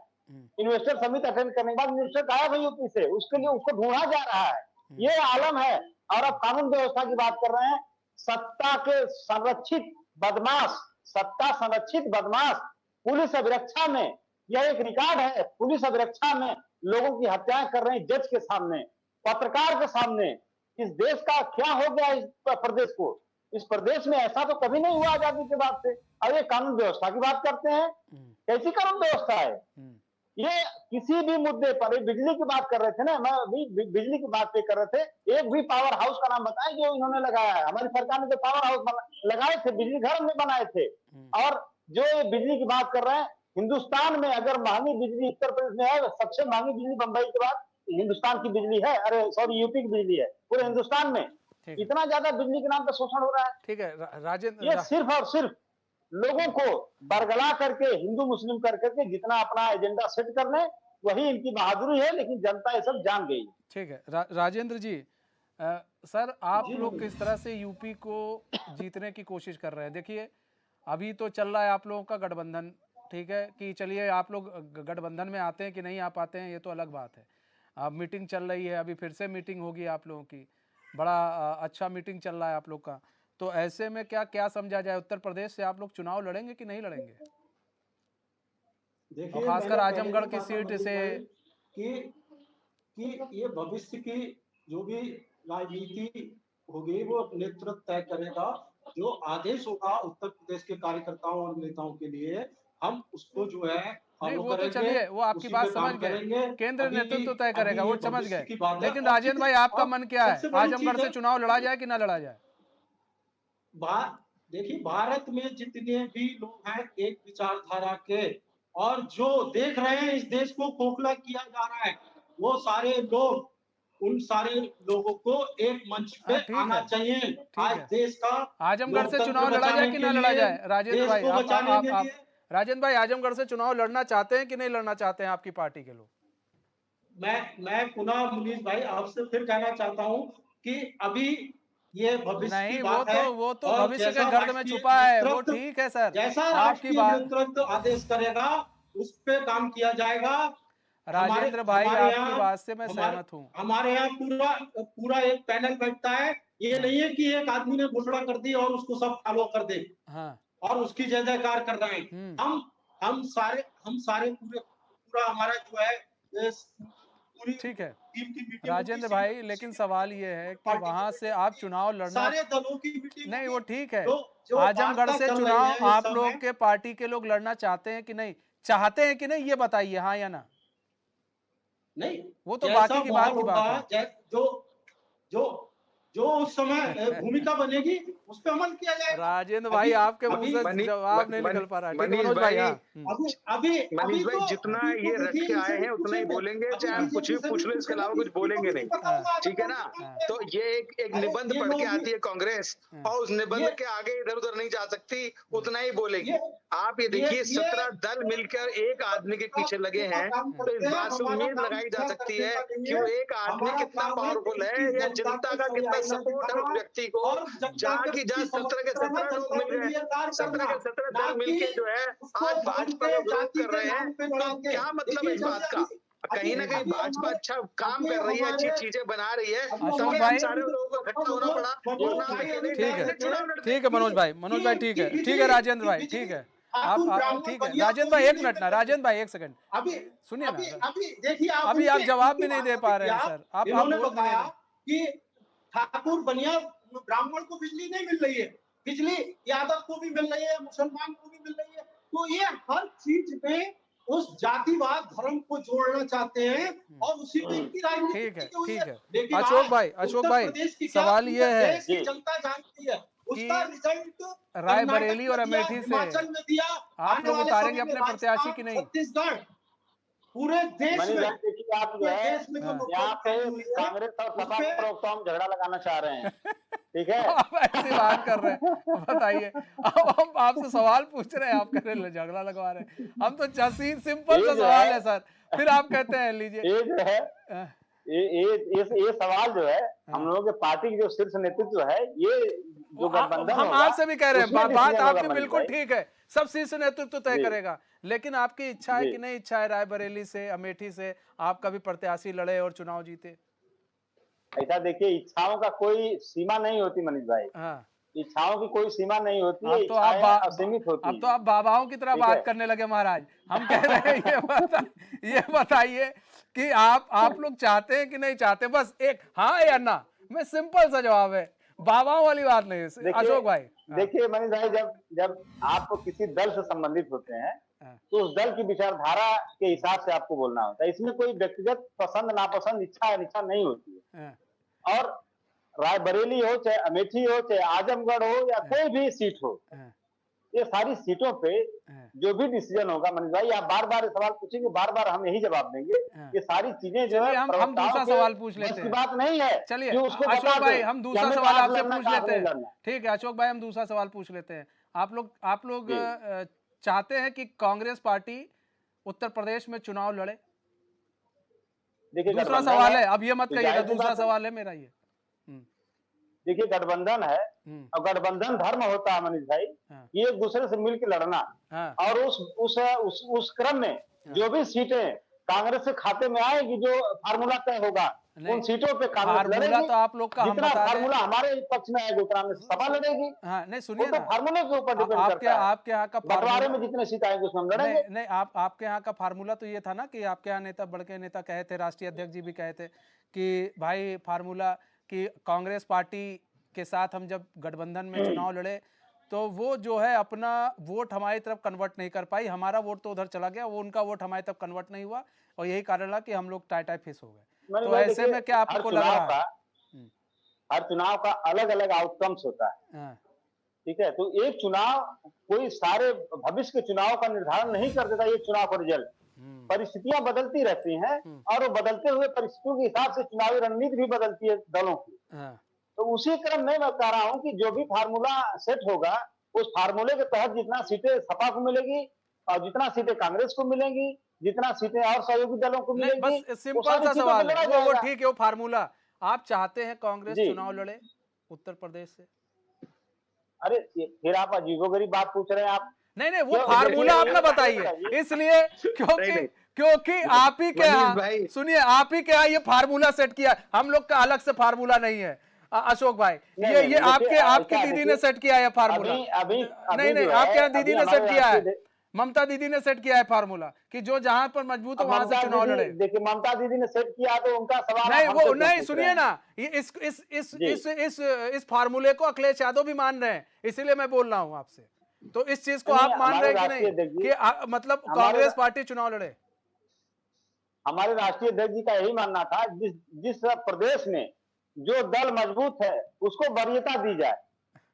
इन्वेस्टर समिति अटेंड करने के बाद इन्वेस्टर गायब है यूपी से, उसके लिए उसको ढूंढा जा रहा है। ये आलम है। और अब कानून व्यवस्था की बात कर रहे हैं, सत्ता के संरक्षित बदमाश, सत्ता संरक्षित बदमाश पुलिस अभिरक्षा में, यह एक रिकॉर्ड है, पुलिस अभिरक्षा में लोगों की हत्याएं कर रहे हैं जज के सामने, पत्रकार के सामने। इस देश का क्या हो गया इस प्रदेश को? इस प्रदेश में ऐसा तो कभी नहीं हुआ आजादी के बाद से। अब ये कानून व्यवस्था की बात करते हैं, कैसी कानून व्यवस्था है ये? किसी भी मुद्दे पर, बिजली की बात कर रहे थे ना, मैं अभी बिजली की बात पे कर रहे थे, एक भी पावर हाउस का नाम बताएं जो इन्होंने लगाया है। हमारी सरकार ने जो पावर हाउस लगाए थे, बिजली घर में बनाए थे। और जो ये बिजली की बात कर रहे हैं, हिंदुस्तान में अगर महंगी बिजली उत्तर प्रदेश में है, सबसे महंगी बिजली बंबई के बाद हिंदुस्तान की बिजली है, अरे सॉरी यूपी की बिजली है पूरे हिंदुस्तान में। ठीक है। इतना ज्यादा बिजली के नाम पर शोषण हो रहा है। ठीक है राजेंद्र, ये सिर्फ और सिर्फ लोगों को बरगला करके, हिंदू मुस्लिम कर करके जितना अपना एजेंडा सेट कर लें, वही इनकी बहादुरी है। लेकिन जनता ये सब जान गई। ठीक है राजेंद्र जी, सर आप जी, लोग जी। किस तरह से यूपी को जीतने की कोशिश कर रहे हैं? देखिए अभी तो चल रहा है आप लोगों का गठबंधन, ठीक है कि चलिए आप लोग गठबंधन में आते हैं कि नहीं आ पाते हैं ये तो अलग बात है। अब मीटिंग चल रही है, अभी फिर से मीटिंग होगी आप लोगों की, बड़ा अच्छा मीटिंग चल रहा है आप लोग का। तो ऐसे में क्या क्या समझा जाए, उत्तर प्रदेश से आप लोग चुनाव लड़ेंगे कि नहीं लड़ेंगे? और देखिए, खासकर मैंने आजमगढ़ पहले की भी कहा था सीट मनीष से। भाई कि ये भविष्य की जो भी राजनीति होगी वो नेतृत्व तय करेगा। जो आदेश होगा उत्तर प्रदेश के कार्यकर्ताओं और नेताओं के लिए, हम उसको जो है नहीं फॉलो वो तो करेंगे, चलिए, वो आपकी उसी बात पे समझ काम गए, करेंगे। केंद्र अभी नेतृत्व तय करेगा, अभी वो ये समझ भविष्य गए। की बात है। लेकिन और राजेंद्र भाई आपका और मन क्या है, सबसे बड़ी आजमगढ़ चीज से है, चुनाव लड़ा जाए कि ना लड़ा जाए? देखिए, भारत में जितने भी लोग हैं एक विचारधारा के, और जो देख रहे हैं इस देश को खोखला किया जा रहा है, वो सारे लोग, उन सारे लोगों को एक मंच पे हाँ, ठीक आना है, चाहिए। ठीक आज है। देश का आजमगढ़ से लोकतंत्र चुनाव लड़ा जाए बचाने कि के ना लड़ा लिए, जाए? राजेंद्र देश भाई को बचाने के लिए। राजेंद्र भाई आजमगढ़ से चुनाव लड़ना चाहते हैं कि नहीं लड़ना चाहते हैं आपकी पार्टी के लोग? मैं पुनः मुनीष भाई आपसे फिर कहना चाहता हूं कि अभी ये भविष्य की नहीं बात है, वो तो और भविष्य के जैसा गर्द में राष्ट्रीय छुपा है, वो नेतृत्व, ठीक है सर। जैसा आपकी राष्ट्रीय बात नेतृत्व आदेश करेगा उस पे काम किया जाएगा। राजेंद्र भाई हमारे आपकी यहाँ बात से मैं सहमत हूँ। हमारे यहाँ पूरा एक पैनल बैठता है। ये नहीं है कि एक आदमी ने घोषणा कर दी और उसको सब फॉलो कर दे हाँ और उसकी जय जयकार कर रहे हैं। हम सारे पूरा हमारा जो है पूरी ठीक है टीम की मीटिंग राजेंद्र होगी, भाई, लेकिन सवाल ये है कि पार्टी वहां की से आप चुनाव लड़ना, सारे दलों की मीटिंग नहीं वो होगी। ठीक है, जो आजमगढ़ वार्ता से कर रहे चुनाव हैं इस आप समय, लोग के पार्टी के लोग लड़ना चाहते हैं कि नहीं चाहते हैं कि नहीं, ये बताइए हाँ या ना। नहीं, वो तो जैसा बाकी की बात माहौल है। होगा, जो उस समय भूमिका बनेगी उस पर अमल किया जाएगा। राजेंद्र भाई आपके मुंह से जवाब नहीं निकल पा रहा है। ठीक है मनोज भाई, हाँ अभी भाई जितना ये रट के आए हैं उतना ही बोलेंगे, चाहे आप कुछ भी पूछ लो, इसके अलावा कुछ बोलेंगे नहीं, ठीक है ना। तो ये एक निबंध पढ़ के आती है कांग्रेस, और उस निबंध के आगे इधर उधर नहीं जा सकती, उतना ही बोलेगी। आप ये देखिए 17 दल मिलकर एक आदमी के पीछे लगे हैं, तो इस बात से उम्मीद लगाई जा सकती है कि वो एक आदमी कितना पावरफुल है, या जनता का कितना सपोर्ट है उस व्यक्ति को। जहाँ की जहाँ 17 के 17 लोग मिल गए, 17 के 17 दल मिलके जो है आज भाजपा का विरोध कर रहे हैं। तो क्या मतलब है इस बात का? कहीं ना कहीं भाजपा अच्छा काम कर रही है, अच्छी चीजें बना रही है, तो भाई सारे लोगों को इकट्ठा होना पड़ा। ठीक है मनोज भाई ठीक है राजेंद्र भाई, ठीक है आप ठीक है राजेंद्र भाई, एक मिनट ना, राजेंद्र भाई एक सेकंड सुनिए ना। देखिए अभी आप जवाब भी नहीं दे पा रहे हैं सर। आप बताया कि ठाकुर बनिया ब्राह्मण को बिजली नहीं मिल रही है, बिजली यादव को भी मिल रही है, मुसलमान को भी मिल रही है। तो ये हर चीज में उस जातिवाद धर्म को जोड़ना चाहते हैं और उसी में इनकी राजनीति ठीक है लेकिन अशोक भाई सवाल ये है, जनता जानती है उसका रिजल्ट रायबरेली और कर्नाटक में दिया, अमेठी से हिमाचल में दिया, आप आने लोग वाले उतारेंगे समय में अपने प्रत्याशी की राजस्थान, नहीं? छत्तीसगढ़, पूरे देश मनीष में, भाई देखिए, आप जो पूरे है देश में जो हाँ। लोकसभा यहाँ पे निकाली हुई है कांग्रेस और सपा उसपे के प्रवक्ताओं में झगड़ा लगाना चाह रहे हैं, ठीक है। आप ऐसी बात कर रहे हैं, बताइए। अब हम आपसे सवाल पूछ रहे हैं, आप कह रहे हैं झगड़ा लगवा रहे हैं। हम तो जस्ट सिंपल ये सा जो सवाल है है सर, फिर आप कहते हैं लीजिए। ये जो है हाँ, ये सवाल जो है हाँ। हम लोगों के पार्टी की जो शीर्ष नेतृत्व है, ये जो गठबंधन हम होगा आपसे भी कह रहे हैं, उसमें बात डिसीजन होगा आपकी मनीष बिल्कुल भाई। ठीक है, सब शीर्ष नेतृत्व तय जी। करेगा, लेकिन आपकी इच्छा है जी। कि नहीं इच्छा है रायबरेली से, अमेठी से आपका भी प्रत्याशी लड़े और चुनाव जीते? ऐसा देखिए, इच्छाओं का कोई सीमा नहीं होती मनीष भाई, हाँ, इच्छाओं की कोई सीमा नहीं होती है, अब तो आप इच्छाएं असीमित होती अब तो हैं, आप बाबाओं की तरह ठीक है। बात करने लगे महाराज। हम कह रहे हैं ये बताइए कि आप लोग चाहते हैं कि नहीं चाहते? बस एक हाँ या ना में सिंपल सा जवाब है, बाबाओं वाली बात नहीं है। देखिए अशोक भाई, हाँ, देखिए मनीष भाई, जब जब आप किसी दल से संबंधित होते हैं हाँ, तो उस दल की विचारधारा के हिसाब से आपको बोलना होता है। इसमें कोई व्यक्तिगत पसंद नापसंद, इच्छा अनिच्छा नहीं होती है। हाँ, और रायबरेली हो, चाहे अमेठी हो, चाहे आजमगढ़ हो, या कोई भी सीट हो, हाँ, ये सारी सीटों पे हाँ, जो भी डिसीजन होगा मनीष भाई, आप बार बार सवाल पूछेंगे, बार बार हम यही जवाब देंगे। हाँ। ये सारी चीजें जो चलिए है हम प्रवक्ताओं दूसरा के सवाल पूछ बस लेते की हैं। बात नहीं है चलिए कि उसको अशोक बता भाई, दें हम कि दूसरा हमें सवाल कहाँ आपसे लड़ना, पूछ कहाँ लेते नहीं हैं। लड़ना। ठीक है अशोक भाई, हम दूसरा सवाल पूछ लेते हैं। आप लोग जी। चाहते हैं कि कांग्रेस पार्टी उत्तर प्रदेश में चुनाव लड़े? देखिए दूसरा गठबंधन सवाल है, अब ये मत तो कहिएगा, जाहिर सी दूसरा बात है। सवाल है मेरा ये। हम्म, देखिए गठबंधन है, हम्म, और गठबंधन धर्म होता है मनीष भाई, हाँ, ये एक दूसरे से मिलकर लड़ना। हाँ, और उस क्रम में जो भी सीटें कांग्रेस के खाते में आएगी, जो फार्मूला तय होगा, नहीं, उन सीटों पे कांग्रेस फार्मूला लड़ेगी। तो आप लोग का हम जितना बता दें। फार्मूला हमारे पक्ष में आएगा उतना में सपा लड़ेगी। हाँ, नहीं वो सुनिए तो ना, फार्मूले के ऊपर डिपेंड आपके करता है। आपके यहाँ का बंटवारे फार्मूला, में जितने सीट आएंगे उसमें हम लड़ेंगे। नहीं नहीं, आपके यहाँ का फार्मूला तो ये था ना कि आपके यहाँ नेता, बड़के नेता कहे थे, राष्ट्रीय अध्यक्ष जी भी कहे थे कि भाई फार्मूला कि कांग्रेस पार्टी के साथ हम जब गठबंधन में चुनाव लड़े तो वो जो है अपना वोट हमारी तरफ कन्वर्ट नहीं कर पाई, हमारा वोट तो उधर चला गया, वो उनका वोट हमारी तरफ कन्वर्ट नहीं हुआ, और यही कारण रहा कि हम लोग टाई फिस हो गए। मैंने तो भाई ऐसे देखिए, में क्या आपको लग रहा है? हर चुनाव का अलग अलग आउटकम्स होता है, हाँ, ठीक है। तो एक चुनाव कोई सारे भविष्य के चुनाव का निर्धारण नहीं कर देता, ये चुनाव का रिजल्ट। परिस्थितियां बदलती रहती हैं, और वो बदलते हुए परिस्थितियों के हिसाब से चुनावी रणनीति भी बदलती है दलों की। हाँ, तो उसी क्रम में मैं कह रहा हूं कि जो भी फार्मूला सेट होगा, उस फार्मूले के तहत जितना सीटें सपा को मिलेगी और जितना सीटें कांग्रेस को मिलेंगी, जितना सीटें और सहयोगी दलों को नहीं मिलेंगी, बस वो सिंपल सारी सा सीटों सवाल पे है, लड़ा वो जाएगा। ठीक है, वो फार्मूला। आप चाहते हैं कांग्रेस जी। चुनाव लड़े उत्तर प्रदेश से? अरे फिर आप अजीबोगरीब बात पूछ रहे हैं आप। नहीं नहीं, वो क्यों? फार्मूला देखिए, आप ना ये बताइए, बताइए। इसलिए क्योंकि नहीं। क्योंकि आप ही के मनीष यहाँ, भाई। सुनिए, आप ही के यहाँ ये फार्मूला सेट किया, हम लोग का अलग से फार्मूला नहीं है। अशोक भाई, नहीं, ये नहीं, ये देखिए, आपके आपकी ऐसा दीदी देखिए, ने सेट किया है फार्मूला। अभी नहीं नहीं, जो आपके है, यहाँ दीदी अभी ने सेट हमारे किया है, राष्ट्रीय ममता दीदी ने सेट किया है फार्मूला कि जो जहां पर मजबूत हो अब वहां से ममता चुनाव दीदी, लड़े। देखिए ममता दीदी ने सेट किया तो उनका सवाल नहीं आप वो हमसे क्यों नहीं, पूछ सुनिए रहे हैं? ना, ये जी। इस फार्मूले को अखिलेश यादव भी मान रहे हैं, इसीलिए मैं बोल रहा हूं आपसे। तो इस चीज को नहीं, आप मान हमारे रहे हैं कि राष्ट्रीय नहीं अध्यक्ष कि जी, मतलब हमारे कांग्रेस पार्टी चुनाव लड़े? हमारे राष्ट्रीय अध्यक्ष जी का यही मानना था, जिस प्रदेश में जो दल मजबूत है उसको वरीयता दी जाए,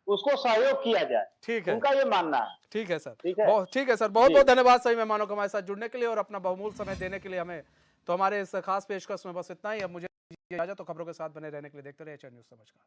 उसको सहयोग किया जाए, ठीक है, उनका ये मानना है। ठीक है सर, ठीक है। बहुत ठीक है सर, बहुत जी। बहुत धन्यवाद सभी मेहमानों को हमारे साथ जुड़ने के लिए और अपना बहुमूल्य समय देने के लिए हमें। तो हमारे इस खास पेशकश में बस इतना ही, अब मुझे इजाजत, तो खबरों के साथ बने रहने के लिए देखते रहिए एचएन न्यूज़। नमस्कार।